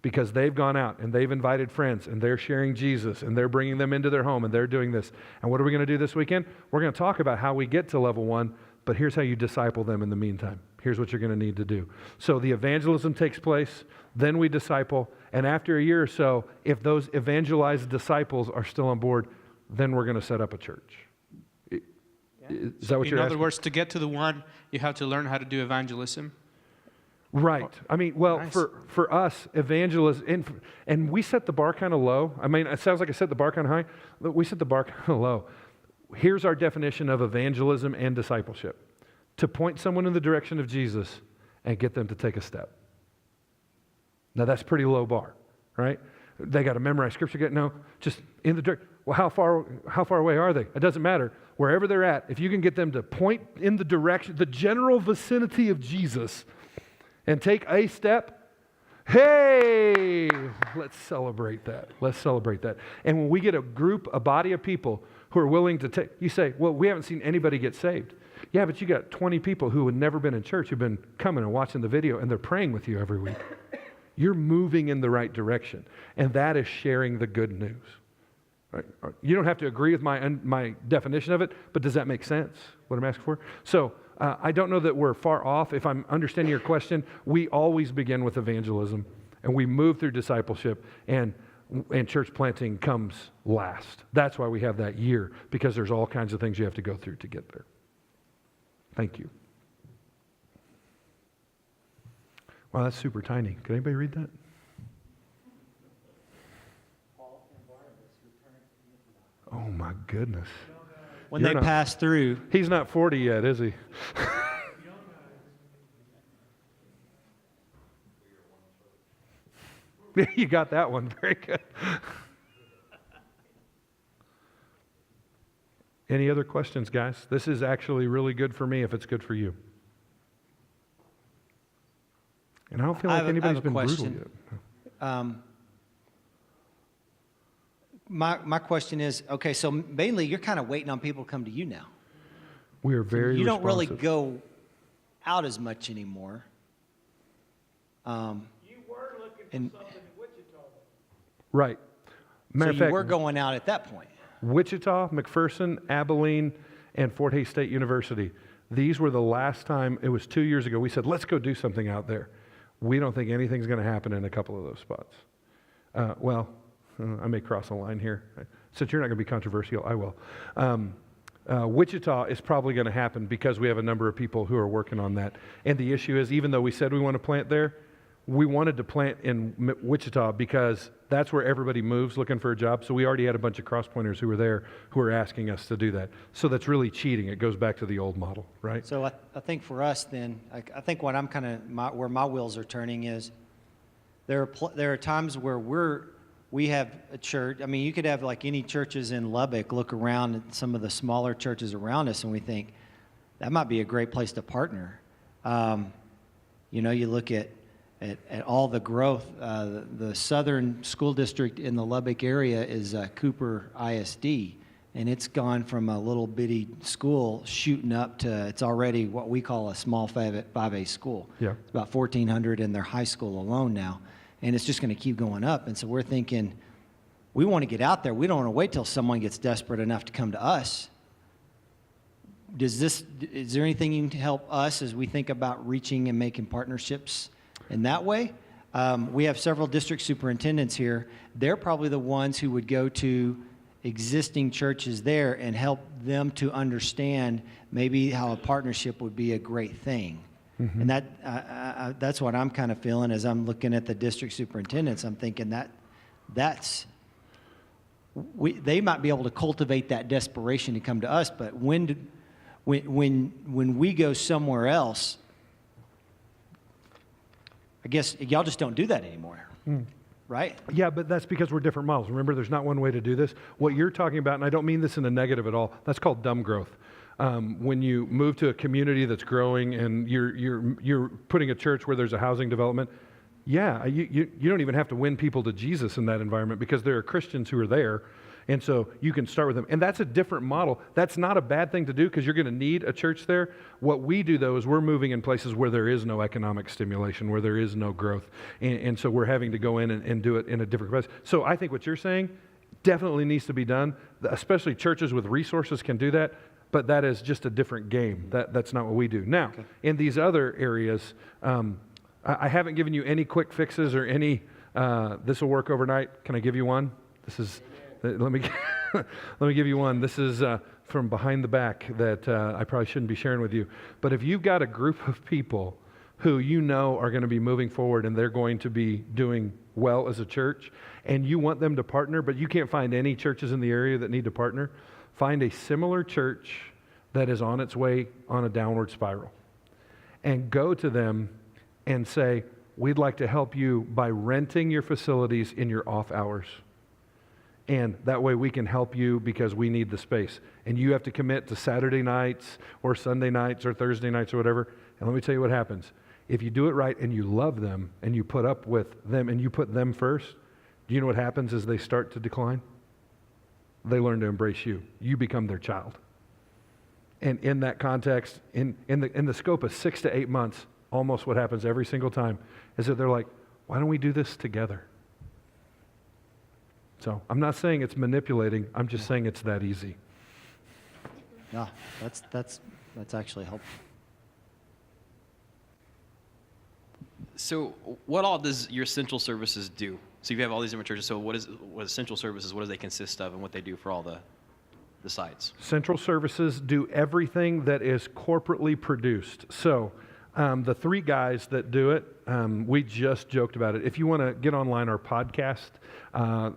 Because they've gone out and they've invited friends and they're sharing Jesus and they're bringing them into their home and they're doing this. And what are we going to do this weekend? We're going to talk about how we get to level 1, but here's how you disciple them in the meantime. Here's what you're going to need to do. So the evangelism takes place, then we disciple, and after a year or so, if those evangelized disciples are still on board, then we're going to set up a church. Is that what you're asking? In other words, to get to the one, you have to learn how to do evangelism. Right. I mean, well, Nice. for us, evangelism, and we set the bar kind of low. I mean, it sounds like I set the bar kind of high, but we set the bar kind of low. Here's our definition of evangelism and discipleship. To point someone in the direction of Jesus and get them to take a step. Now, that's pretty low bar, right? They got to memorize scripture. No, just in the direction. Well, how far away are they? It doesn't matter. Wherever they're at, if you can get them to point in the direction, the general vicinity of Jesus, and take a step, hey, let's celebrate that. Let's celebrate that. And when we get a body of people who are willing to take, you say, well, we haven't seen anybody get saved. Yeah, but you got 20 people who had never been in church who've been coming and watching the video, and they're praying with you every week. You're moving in the right direction, and that is sharing the good news. Right? You don't have to agree with my definition of it, but does that make sense, what I'm asking for? So I don't know that we're far off. If I'm understanding your question, we always begin with evangelism, and we move through discipleship, and church planting comes last. That's why we have that year, because there's all kinds of things you have to go through to get there. Thank you. Wow, that's super tiny. Could anybody read that? Oh my goodness. When You're they not- pass through, He's not 40 yet, is he? You got that one. Very good. Any other questions, guys? This is actually really good for me if it's good for you. And I don't feel I like have a anybody's been brutal question. yet. my question is, okay, so mainly you're kind of waiting on people to come to you now. We are very You don't really responsive. go out as much anymore. You were looking And- for something in Wichita. Right. So Matter of you fact, were going out at that point. Wichita, McPherson, Abilene, and Fort Hays State University. These were the last time, it was 2 years ago, we said, let's go do something out there. We don't think anything's going to happen in a couple of those spots. I may cross a line here. Since you're not going to be controversial, I will. Wichita is probably going to happen because we have a number of people who are working on that. And the issue is, even though we said we want to plant there, we wanted to plant in Wichita because that's where everybody moves looking for a job. So we already had a bunch of cross-pointers who were there who were asking us to do that. So that's really cheating. It goes back to the old model, right? So I think for us then, I think what I'm kind of, where my wheels are turning is there are times where we have a church. I mean, you could have like any churches in Lubbock look around at some of the smaller churches around us and we think that might be a great place to partner. You look at all the growth. The southern school district in the Lubbock area is Cooper ISD, and it's gone from a little bitty school shooting up to it's already what we call a small 5A school. Yeah. It's about 1,400 in their high school alone now, and it's just going to keep going up. And so we're thinking, we want to get out there. We don't want to wait till someone gets desperate enough to come to us. Is there anything you can help us as we think about reaching and making partnerships in that way? We have several district superintendents here. They're probably the ones who would go to existing churches there and help them to understand maybe how a partnership would be a great thing. Mm-hmm. And that's what I'm kind of feeling as I'm looking at the district superintendents. I'm thinking they might be able to cultivate that desperation to come to us, but when we go somewhere else, I guess y'all just don't do that anymore, right? Yeah, but that's because we're different models. Remember, there's not one way to do this. What you're talking about, and I don't mean this in a negative at all, that's called dumb growth. When you move to a community that's growing and you're putting a church where there's a housing development, yeah, you don't even have to win people to Jesus in that environment because there are Christians who are there. And so you can start with them. And that's a different model. That's not a bad thing to do because you're going to need a church there. What we do, though, is we're moving in places where there is no economic stimulation, where there is no growth. And so we're having to go in and do it in a different place. So I think what you're saying definitely needs to be done. Especially churches with resources can do that. But that is just a different game. That's not what we do. Now, in these other areas, I haven't given you any quick fixes or any, this will work overnight. Can I give you one? Let me give you one. This is from behind the back that I probably shouldn't be sharing with you. But if you've got a group of people who you know are going to be moving forward and they're going to be doing well as a church, and you want them to partner, but you can't find any churches in the area that need to partner, find a similar church that is on its way on a downward spiral. And go to them and say, we'd like to help you by renting your facilities in your off hours. And that way we can help you because we need the space. And you have to commit to Saturday nights or Sunday nights or Thursday nights or whatever. And let me tell you what happens. If you do it right and you love them and you put up with them and you put them first, do you know what happens as they start to decline? They learn to embrace you. You become their child. And in that context, in the scope of 6 to 8 months, almost what happens every single time is that they're like, why don't we do this together? So I'm not saying it's manipulating. I'm just saying it's that easy. Yeah, that's actually helpful. So what all does your central services do? So you have all these different churches. So what is central services? What do they consist of, and what they do for all the sites? Central services do everything that is corporately produced. So the three guys that do it, we just joked about it. If you want to get online our podcast,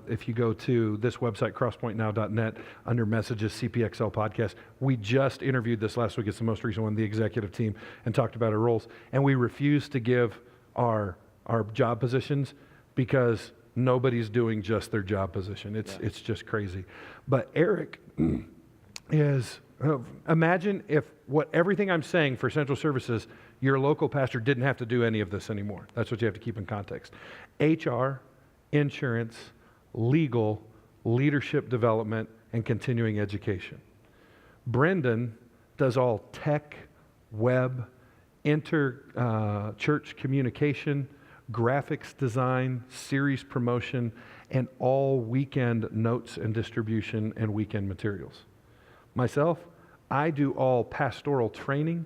if you go to this website, crosspointnow.net, under messages, CPXL podcast, we just interviewed this last week. It's the most recent one, the executive team, and talked about our roles. And we refused to give our job positions because nobody's doing just their job position. It's just crazy. But Eric is, imagine if everything I'm saying for central services, your local pastor didn't have to do any of this anymore. That's what you have to keep in context. HR, insurance, legal, leadership development, and continuing education. Brendan does all tech, web, church communication, graphics design, series promotion, and all weekend notes and distribution and weekend materials. Myself, I do all pastoral training,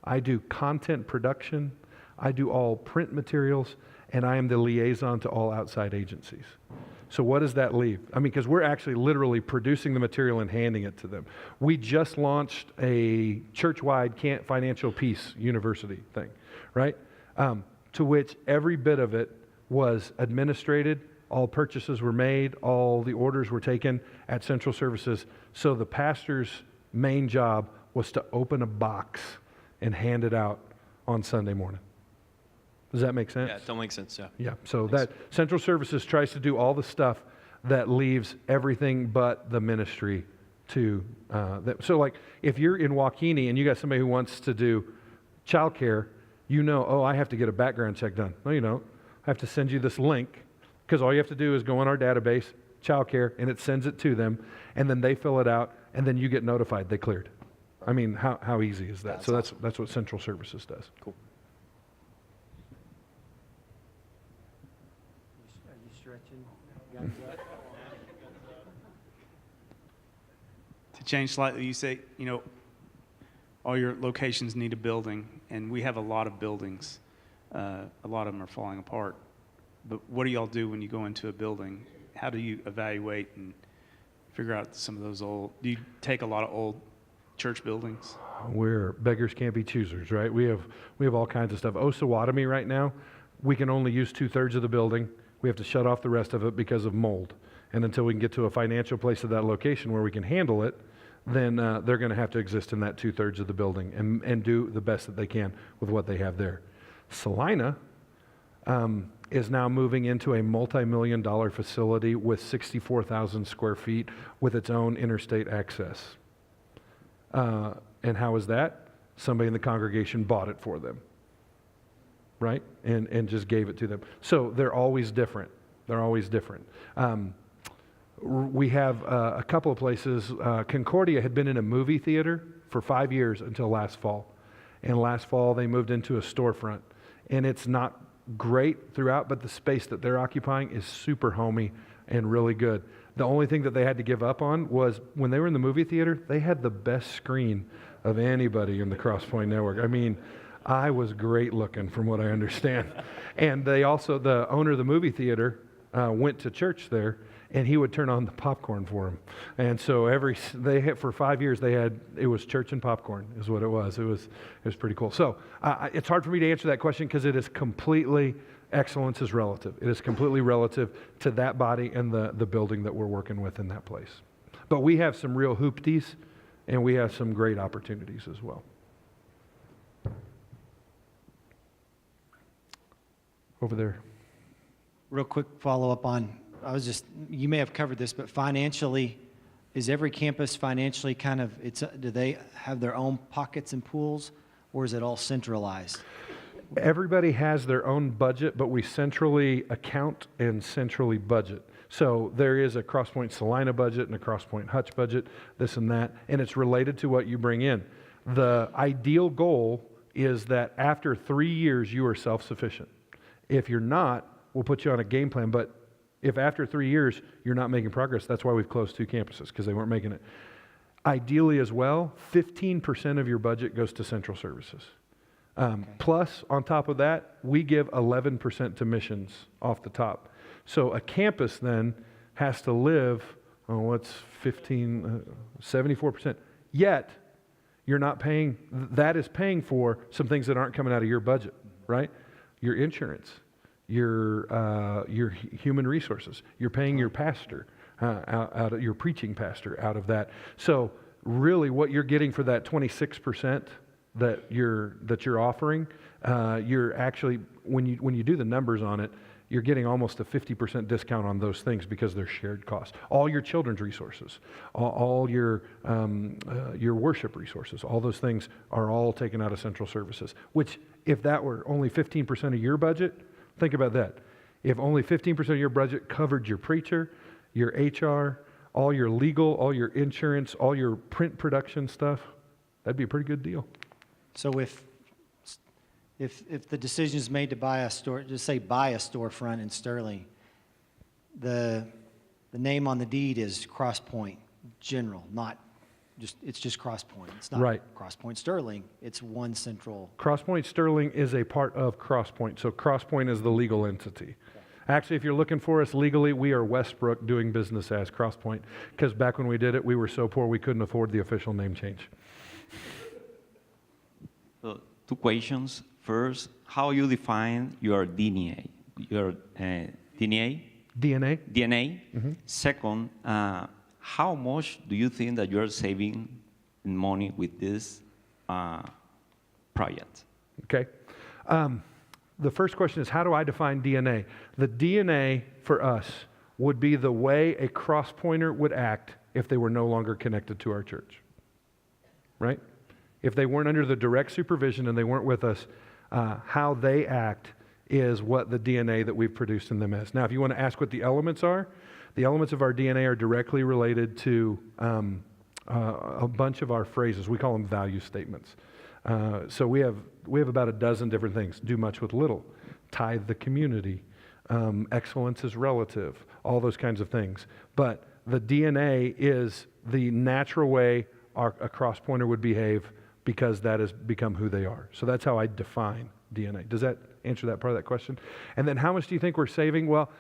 I do content production, I do all print materials, and I am the liaison to all outside agencies. So what does that leave? I mean, because we're actually literally producing the material and handing it to them. We just launched a church-wide financial peace university thing, right? To which every bit of it was administrated, all purchases were made, all the orders were taken at Central Services. So the pastor's main job was to open a box and hand it out on Sunday morning. Does that make sense? Yeah, it don't make sense. Yeah. Yeah, so that Central Services tries to do all the stuff that leaves everything but the ministry to so like if you're in Waukene and you got somebody who wants to do childcare, you know, oh, I have to get a background check done. No, you don't. I have to send you this link because all you have to do is go in our database, childcare, and it sends it to them, and then they fill it out, and then you get notified they cleared. I mean, how easy is that? So that's what Central Services does. Cool. Are you stretching? Guns up? To change slightly, you say, all your locations need a building, and we have a lot of buildings. A lot of them are falling apart. But what do y'all do when you go into a building? How do you evaluate and figure out some of those do you take a lot of old church buildings? We're beggars can't be choosers, right? We have all kinds of stuff. Osawatomie right now, we can only use 2/3 of the building. We have to shut off the rest of it because of mold. And until we can get to a financial place at that location where we can handle it, then they're going to have to exist in that 2/3 of the building and do the best that they can with what they have there. Salina is now moving into a multi-million-dollar facility with 64,000 square feet with its own interstate access. And how is that? Somebody in the congregation bought it for them, right? And just gave it to them. So they're always different. They're always different. We have a couple of places. Concordia had been in a movie theater for 5 years until last fall. And last fall, they moved into a storefront. And it's not great throughout, but the space that they're occupying is super homey and really good. The only thing that they had to give up on was when they were in the movie theater, they had the best screen of anybody in the Crosspoint network. I mean, I was great looking from what I understand. And they also, the owner of the movie theater went to church there, and he would turn on the popcorn for them. And so for 5 years, it was church and popcorn is what it was. It was pretty cool. So it's hard for me to answer that question because it is completely, excellence is relative. It is completely relative to that body and the building that we're working with in that place. But we have some real hoopties, and we have some great opportunities as well. Over there. Real quick follow-up on, you may have covered this, but financially, is every campus financially do they have their own pockets and pools, or is it all centralized? Everybody has their own budget, but we centrally account and centrally budget. So there is a Crosspoint Salina budget and a Crosspoint Hutch budget, this and that, and it's related to what you bring in. The ideal goal is that after 3 years, you are self-sufficient. If you're not, we'll put you on a game plan, but if after 3 years you're not making progress, that's why we've closed 2 campuses, because they weren't making it. Ideally as well, 15% of your budget goes to Central Services. Plus, on top of that, we give 11% to missions off the top. So a campus then has to live, 74%. Yet, you're not paying, that is paying for some things that aren't coming out of your budget, right? Your insurance, your human resources. You're paying your pastor out of your preaching pastor out of that. So really, what you're getting for that 26% that you're offering, you're actually when you do the numbers on it, you're getting almost a 50% discount on those things because they're shared costs. All your children's resources, all your worship resources, all those things are all taken out of Central Services. Which, if that were only 15% of your budget, think about that. If only 15% of your budget covered your preacher, your HR, all your legal, all your insurance, all your print production stuff, that'd be a pretty good deal. So if the decision is made to buy a storefront in Sterling, the name on the deed is Crosspoint General, it's just Crosspoint. It's not right. Crosspoint Sterling. It's one central. Crosspoint Sterling is a part of Crosspoint, so Crosspoint is the legal entity. Actually, if you're looking for us legally, we are Westbrook doing business as Crosspoint, because back when we did it, we were so poor we couldn't afford the official name change. So, two questions. First, how you define your DNA? Your DNA? DNA? DNA. Second, how much do you think that you are saving in money with this project? Okay. The first question is, how do I define DNA? The DNA for us would be the way a cross pointer would act if they were no longer connected to our church. Right? If they weren't under the direct supervision and they weren't with us, how they act is what the DNA that we've produced in them is. Now, if you want to ask what the elements are, the elements of our DNA are directly related to a bunch of our phrases. We call them value statements. So we have about a dozen different things. Do much with little, tithe the community, excellence is relative, all those kinds of things. But the DNA is the natural way a cross pointer would behave because that has become who they are. So that's how I define DNA. Does that answer that part of that question? And then how much do you think we're saving? Well,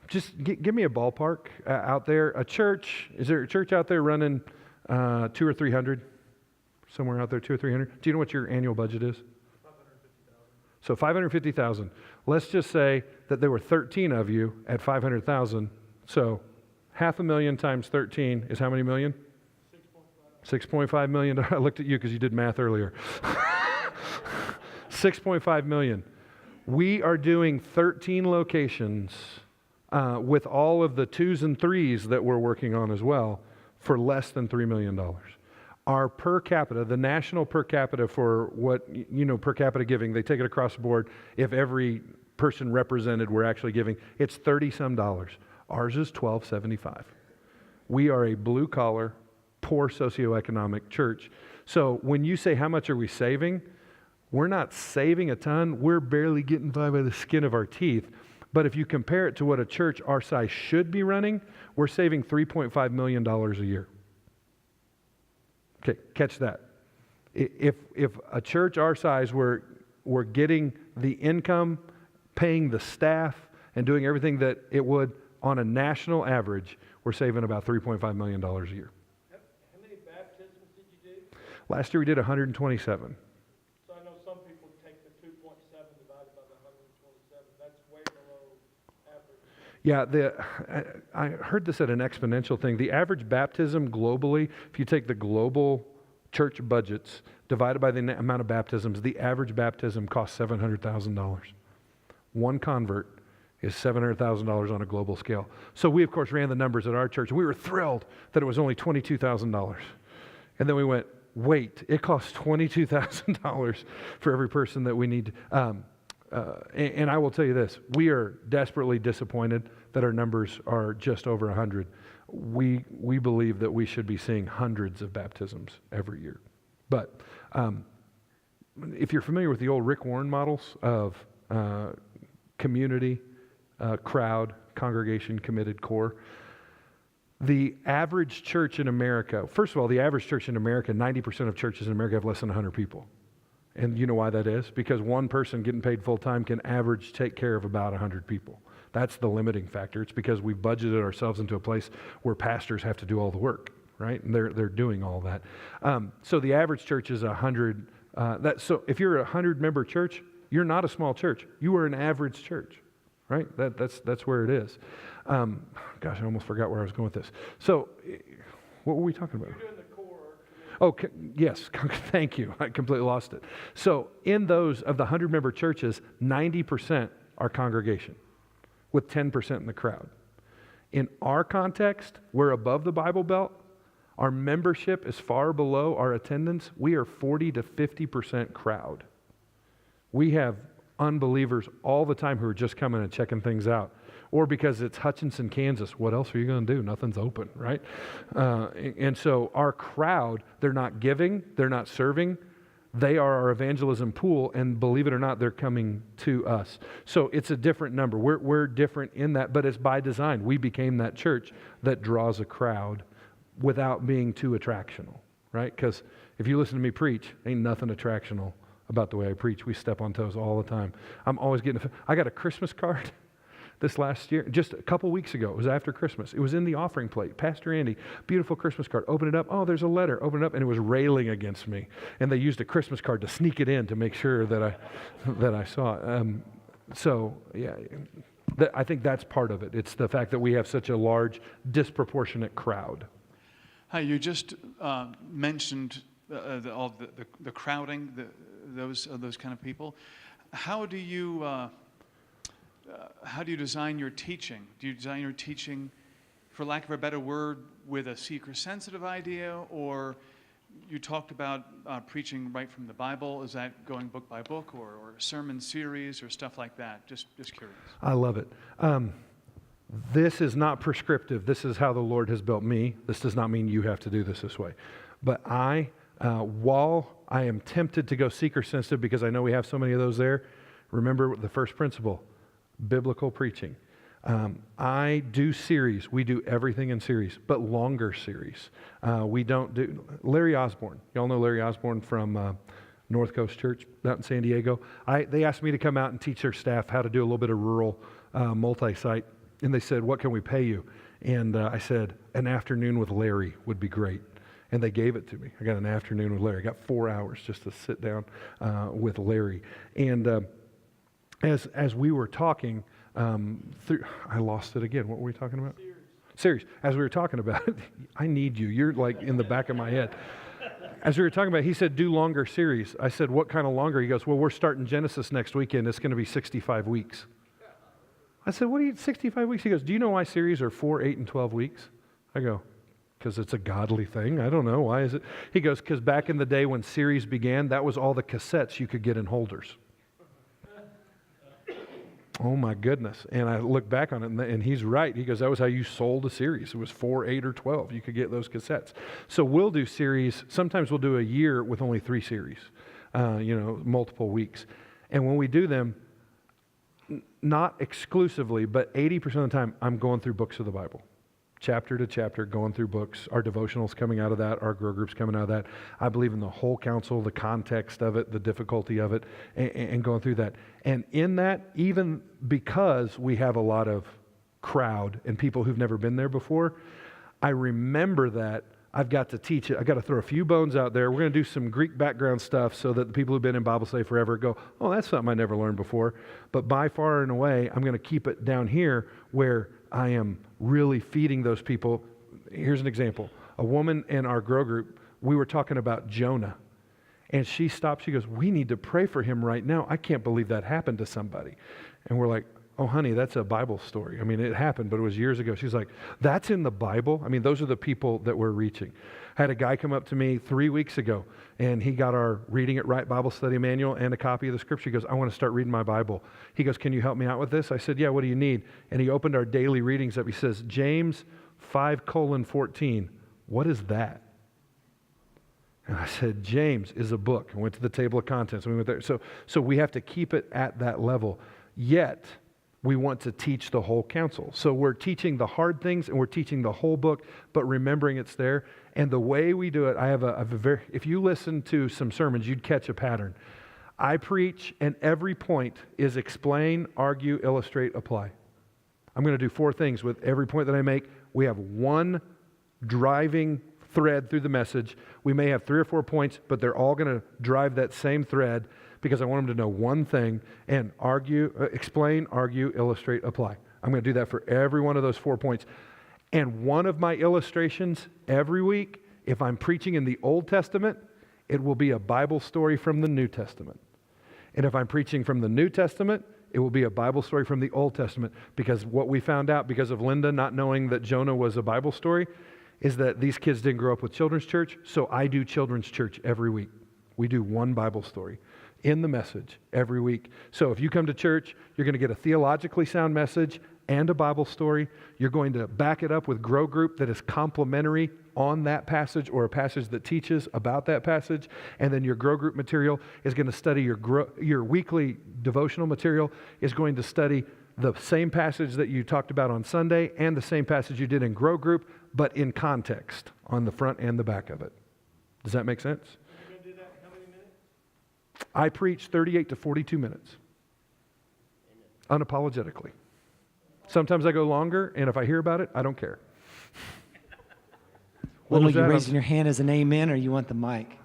just give me a ballpark out there. A church, is there a church out there running 200 or 300? Somewhere out there, 200 or 300? Do you know what your annual budget is? 550,000. So 550,000. Let's just say that there were 13 of you at 500,000. So $500,000 times 13 is how many million? 6.5 million. I looked at you because you did math earlier. 6.5 million. We are doing 13 locations with all of the 2s and 3s that we're working on as well for less than $3 million. Our per capita, the national per capita for what, per capita giving, they take it across the board. If every person represented were actually giving, it's $30-some. Ours is $12.75. We are a blue-collar, poor socioeconomic church. So when you say how much are we saving, we're not saving a ton. We're barely getting by the skin of our teeth. But if you compare it to what a church our size should be running, we're saving $3.5 million a year. Okay, catch that. If a church our size were getting the income, paying the staff, and doing everything that it would on a national average, we're saving about $3.5 million a year. How many baptisms did you do? Last year we did 127. So I know some people take the 2.7 divided by the 127. That's way below average. Yeah, I heard this at an exponential thing. The average baptism globally, if you take the global church budgets divided by the amount of baptisms, the average baptism costs $700,000. One convert is $700,000 on a global scale. So we, of course, ran the numbers at our church. We were thrilled that it was only $22,000. And then we went, wait, it costs $22,000 for every person that we need. And I will tell you this, we are desperately disappointed that our numbers are just over 100. We believe that we should be seeing hundreds of baptisms every year. But if you're familiar with the old Rick Warren models of community, crowd, congregation, committed, core, the average church in America, first of all, the average church in America, 90% of churches in America have less than 100 people. And you know why that is? Because one person getting paid full time can average take care of about 100 people. That's the limiting factor. It's because we've budgeted ourselves into a place where pastors have to do all the work, right? And they're doing all that. So the average church is 100. So if you're a 100-member church, you're not a small church. You are an average church, right? That's where it is. Gosh, I almost forgot where I was going with this. So what were we talking about? You're doing the core. Oh, yes. Thank you. I completely lost it. So in those of the 100-member churches, 90% are congregation with 10% in the crowd. In our context, we're above the Bible Belt. Our membership is far below our attendance. We are 40 to 50% crowd. We have unbelievers all the time who are just coming and checking things out. Or because it's Hutchinson, Kansas, what else are you going to do? Nothing's open, right? And so our crowd, they're not giving, they're not serving. They are our evangelism pool, and believe it or not, they're coming to us. So it's a different number. We're different in that, but it's by design. We became that church that draws a crowd without being too attractional, right? Because if you listen to me preach, ain't nothing attractional about the way I preach. We step on toes all the time. I'm always I got a Christmas card this last year, just a couple weeks ago. It was after Christmas. It was in the offering plate. Pastor Andy, beautiful Christmas card. Open it up. Oh, there's a letter. Open it up, and it was railing against me. And they used a Christmas card to sneak it in to make sure that I saw it. So, yeah, I think that's part of it. It's the fact that we have such a large, disproportionate crowd. Hi, you just mentioned all the crowding, those kind of people. How do you design your teaching? Do you design your teaching, for lack of a better word, with a seeker-sensitive idea, or you talked about preaching right from the Bible? Is that going book by book, or a sermon series, or stuff like that? Just curious. I love it. This is not prescriptive. This is how the Lord has built me. This does not mean you have to do this way. But while I am tempted to go seeker-sensitive because I know we have so many of those there, remember the first principle, biblical preaching. I do series. We do everything in series, but longer series. We don't do... Larry Osborne. Y'all know Larry Osborne from North Coast Church out in San Diego. They asked me to come out and teach their staff how to do a little bit of rural multi-site. And they said, what can we pay you? And I said, an afternoon with Larry would be great. And they gave it to me. I got an afternoon with Larry. I got 4 hours just to sit down with Larry. And as we were talking, I lost it again. What were we talking about? Series. As we were talking about it, I need you. You're like in the back of my head. As we were talking about it, he said, do longer series. I said, what kind of longer? He goes, well, we're starting Genesis next weekend. It's going to be 65 weeks. I said, what do you, 65 weeks? He goes, do you know why series are 4, 8, and 12 weeks? I go, because it's a godly thing. I don't know. Why is it? He goes, because back in the day when series began, that was all the cassettes you could get in holders. Oh my goodness. And I look back on it, and he's right. He goes, that was how you sold a series. It was 4, 8, or 12. You could get those cassettes. So we'll do series. Sometimes we'll do a year with only 3 series, multiple weeks. And when we do them, not exclusively, but 80% of the time, I'm going through books of the Bible. Chapter to chapter, going through books. Our devotionals coming out of that. Our grow groups coming out of that. I believe in the whole counsel, the context of it, the difficulty of it, and going through that. And in that, even because we have a lot of crowd and people who've never been there before, I remember that I've got to teach it. I've got to throw a few bones out there. We're going to do some Greek background stuff so that the people who've been in Bible study forever go, oh, that's something I never learned before. But by far and away, I'm going to keep it down here where I am really feeding those people. Here's an example. A woman in our grow group, we were talking about Jonah. And she stopped. She goes, we need to pray for him right now. I can't believe that happened to somebody. And we're like, oh, honey, that's a Bible story. I mean, it happened, but it was years ago. She's like, that's in the Bible? I mean, those are the people that we're reaching. I had a guy come up to me 3 weeks ago, and he got our Reading It Right Bible study manual and a copy of the scripture. He goes, I want to start reading my Bible. He goes, can you help me out with this? I said, yeah, what do you need? And he opened our daily readings up. He says, James 5:14. What is that? And I said, James is a book. I went to the table of contents. And we went there. So we have to keep it at that level. Yet, we want to teach the whole counsel. So we're teaching the hard things and we're teaching the whole book, but remembering it's there. And the way we do it, I have a very, if you listen to some sermons, you'd catch a pattern. I preach, and every point is explain, argue, illustrate, apply. I'm going to do 4 things with every point that I make. We have one driving thread through the message. We may have 3 or 4 points, but they're all going to drive that same thread because I want them to know one thing and explain, argue, illustrate, apply. I'm going to do that for every one of those 4 points. And one of my illustrations every week, if I'm preaching in the Old Testament, it will be a Bible story from the New Testament. And if I'm preaching from the New Testament, it will be a Bible story from the Old Testament. Because what we found out because of Linda not knowing that Jonah was a Bible story is that these kids didn't grow up with children's church, so I do children's church every week. We do one Bible story in the message every week. So if you come to church, you're going to get a theologically sound message and a Bible story. You're going to back it up with grow group that is complementary on that passage or a passage that teaches about that passage. And then your grow group material is going to study your weekly devotional material is going to study the same passage that you talked about on Sunday and the same passage you did in grow group, but in context on the front and the back of it. Does that make sense? I preach 38 to 42 minutes. Unapologetically. Sometimes I go longer, and if I hear about it, I don't care. What Little, was you that? raising your hand as an amen, or you want the mic?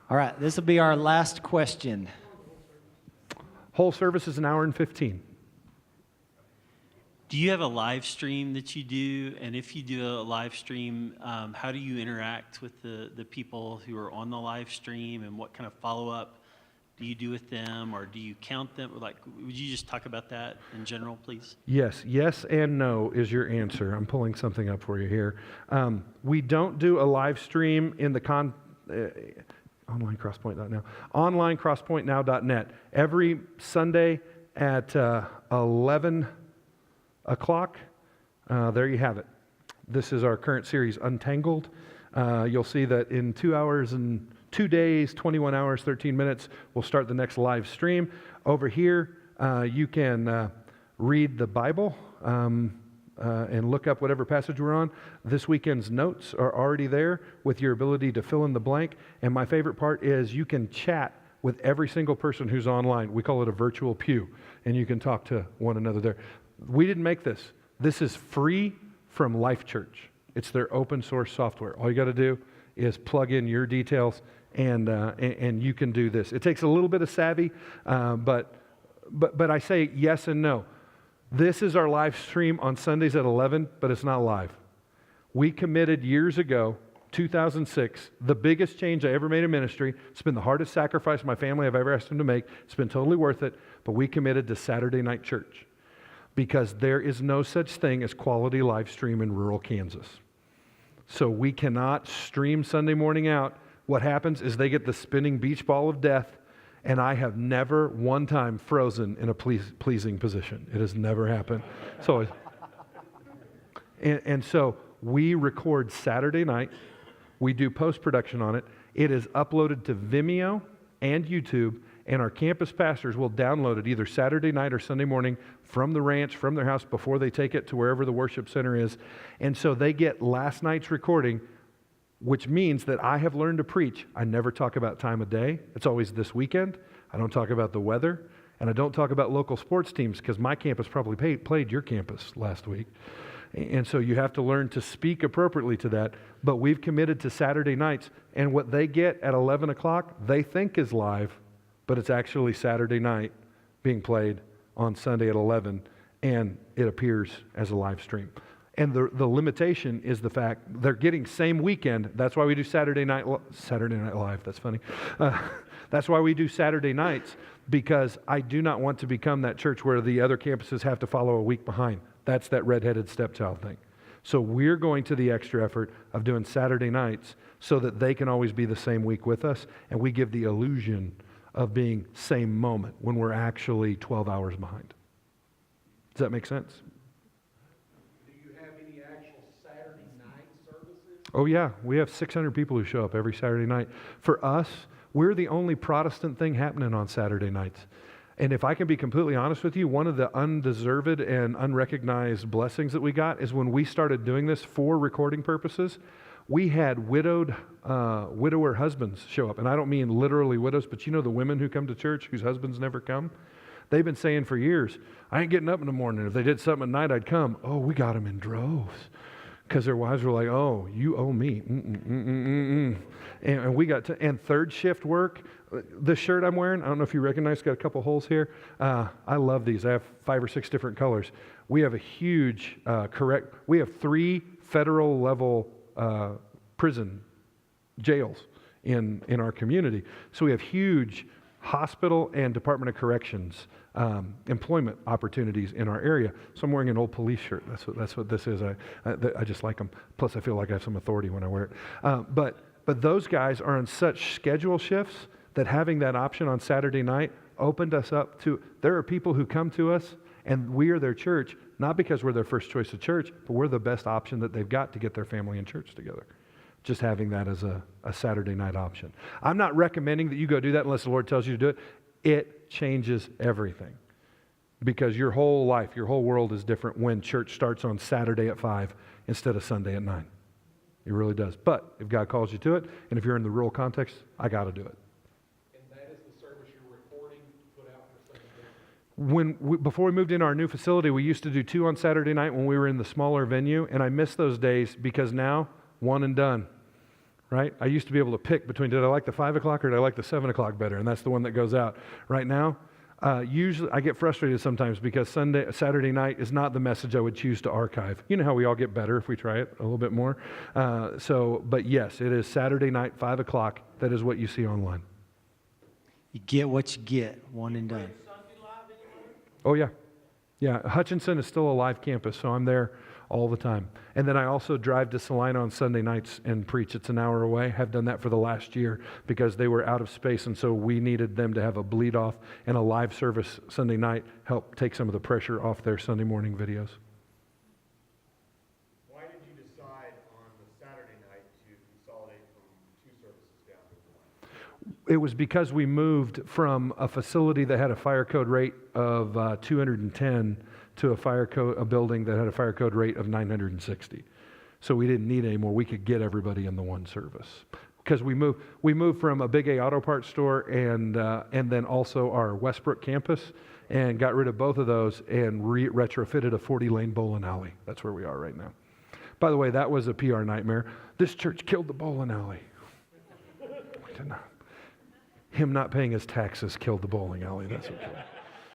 All right, this will be our last question. Whole service is 1 hour and 15. Do you have a live stream that you do? And if you do a live stream, how do you interact with the people who are on the live stream, and what kind of follow-up do you do with them, or do you count them? Like, would you just talk about that in general, please? Yes, yes and no is your answer. I'm pulling something up for you here. We don't do a live stream in the onlinecrosspoint.now. Onlinecrosspointnow.net. Every Sunday at 11 o'clock, there you have it. This is our current series, Untangled. You'll see that in 2 hours and 2 days, 21 hours, 13 minutes, we'll start the next live stream. Over here, you can read the Bible and look up whatever passage we're on. This weekend's notes are already there with your ability to fill in the blank. And my favorite part is you can chat with every single person who's online. We call it a virtual pew, and you can talk to one another there. We didn't make this. This is free from Life Church. It's their open source software. All you got to do is plug in your details, and you can do this. It takes a little bit of savvy, but I say yes and no. This is our live stream on Sundays at 11, but it's not live. We committed years ago, 2006, the biggest change I ever made in ministry. It's been the hardest sacrifice my family have ever asked them to make. It's been totally worth it, but we committed to Saturday night church because there is no such thing as quality live stream in rural Kansas. So we cannot stream Sunday morning out. What happens is they get the spinning beach ball of death, and I have never one time frozen in a pleasing position. It has never happened. So, and so we record Saturday night. We do post-production on it. It is uploaded to Vimeo and YouTube, and our campus pastors will download it either Saturday night or Sunday morning from the ranch, from their house, before they take it to wherever the worship center is. And so they get last night's recording, which means that I have learned to preach. I never talk about time of day. It's always this weekend. I don't talk about the weather, and I don't talk about local sports teams because my campus probably played your campus last week. And so you have to learn to speak appropriately to that. But we've committed to Saturday nights, and what they get at 11 o'clock, they think is live, but it's actually Saturday night being played on Sunday at 11, and it appears as a live stream. And the limitation is the fact they're getting same weekend. That's why we do Saturday Night Live. That's funny. That's why we do Saturday nights, because I do not want to become that church where the other campuses have to follow a week behind. That's that redheaded stepchild thing. So we're going to the extra effort of doing Saturday nights so that they can always be the same week with us, and we give the illusion of being same moment when we're actually 12 hours behind. Does that make sense? Do you have any actual Saturday night services? Oh yeah, we have 600 people who show up every Saturday night. For us, we're the only Protestant thing happening on Saturday nights. And if I can be completely honest with you, one of the undeserved and unrecognized blessings that we got is when we started doing this for recording purposes, we had widower husbands show up. And I don't mean literally widows, but you know the women who come to church whose husbands never come? They've been saying for years, I ain't getting up in the morning. If they did something at night, I'd come. Oh, we got them in droves. Because their wives were like, oh, you owe me. And we got to, and third shift work. The shirt I'm wearing, I don't know if you recognize, it's got a couple holes here. I love these. I have 5 or 6 different colors. We have a huge we have 3 federal level prison jails in our community. So we have huge hospital and Department of Corrections employment opportunities in our area. So I'm wearing an old police shirt. That's what this is. I just like them. Plus I feel like I have some authority when I wear it. But those guys are on such schedule shifts that having that option on Saturday night opened us up to, there are people who come to us and we are their church, not because we're their first choice of church, but we're the best option that they've got to get their family and church together. Just having that as a Saturday night option. I'm not recommending that you go do that unless the Lord tells you to do it. It changes everything. Because your whole life, your whole world is different when church starts on Saturday at 5 instead of Sunday at 9. It really does. But if God calls you to it, and if you're in the rural context, I got to do it. And that is the service you're recording, put out for Sunday. before we moved into our new facility, we used to do 2 on Saturday night when we were in the smaller venue, and I miss those days because now, 1 and done, right? I used to be able to pick between, did I like the 5 o'clock or did I like the 7 o'clock better? And that's the one that goes out. Right now, usually I get frustrated sometimes because Saturday night is not the message I would choose to archive. You know how we all get better if we try it a little bit more. But yes, it is Saturday night, 5 o'clock. That is what you see online. You get what you get, 1 and done. Oh, yeah. Yeah, Hutchinson is still a live campus, so I'm there all the time. And then I also drive to Salina on Sunday nights and preach. It's an hour away. Have done that for the last year because they were out of space, and so we needed them to have a bleed off and a live service Sunday night, help take some of the pressure off their Sunday morning videos. Why did you decide on the Saturday night to consolidate from 2 services down to 1? It was because we moved from a facility that had a fire code rate of 210 to a building that had a fire code rate of 960. So we didn't need any more. We could get everybody in the one service. Because we moved from a Big A auto parts store and then also our Westbrook campus and got rid of both of those and retrofitted a 40-lane bowling alley. That's where we are right now. By the way, that was a PR nightmare. This church killed the bowling alley. We did not. Him not paying his taxes killed the bowling alley. That's what killed it.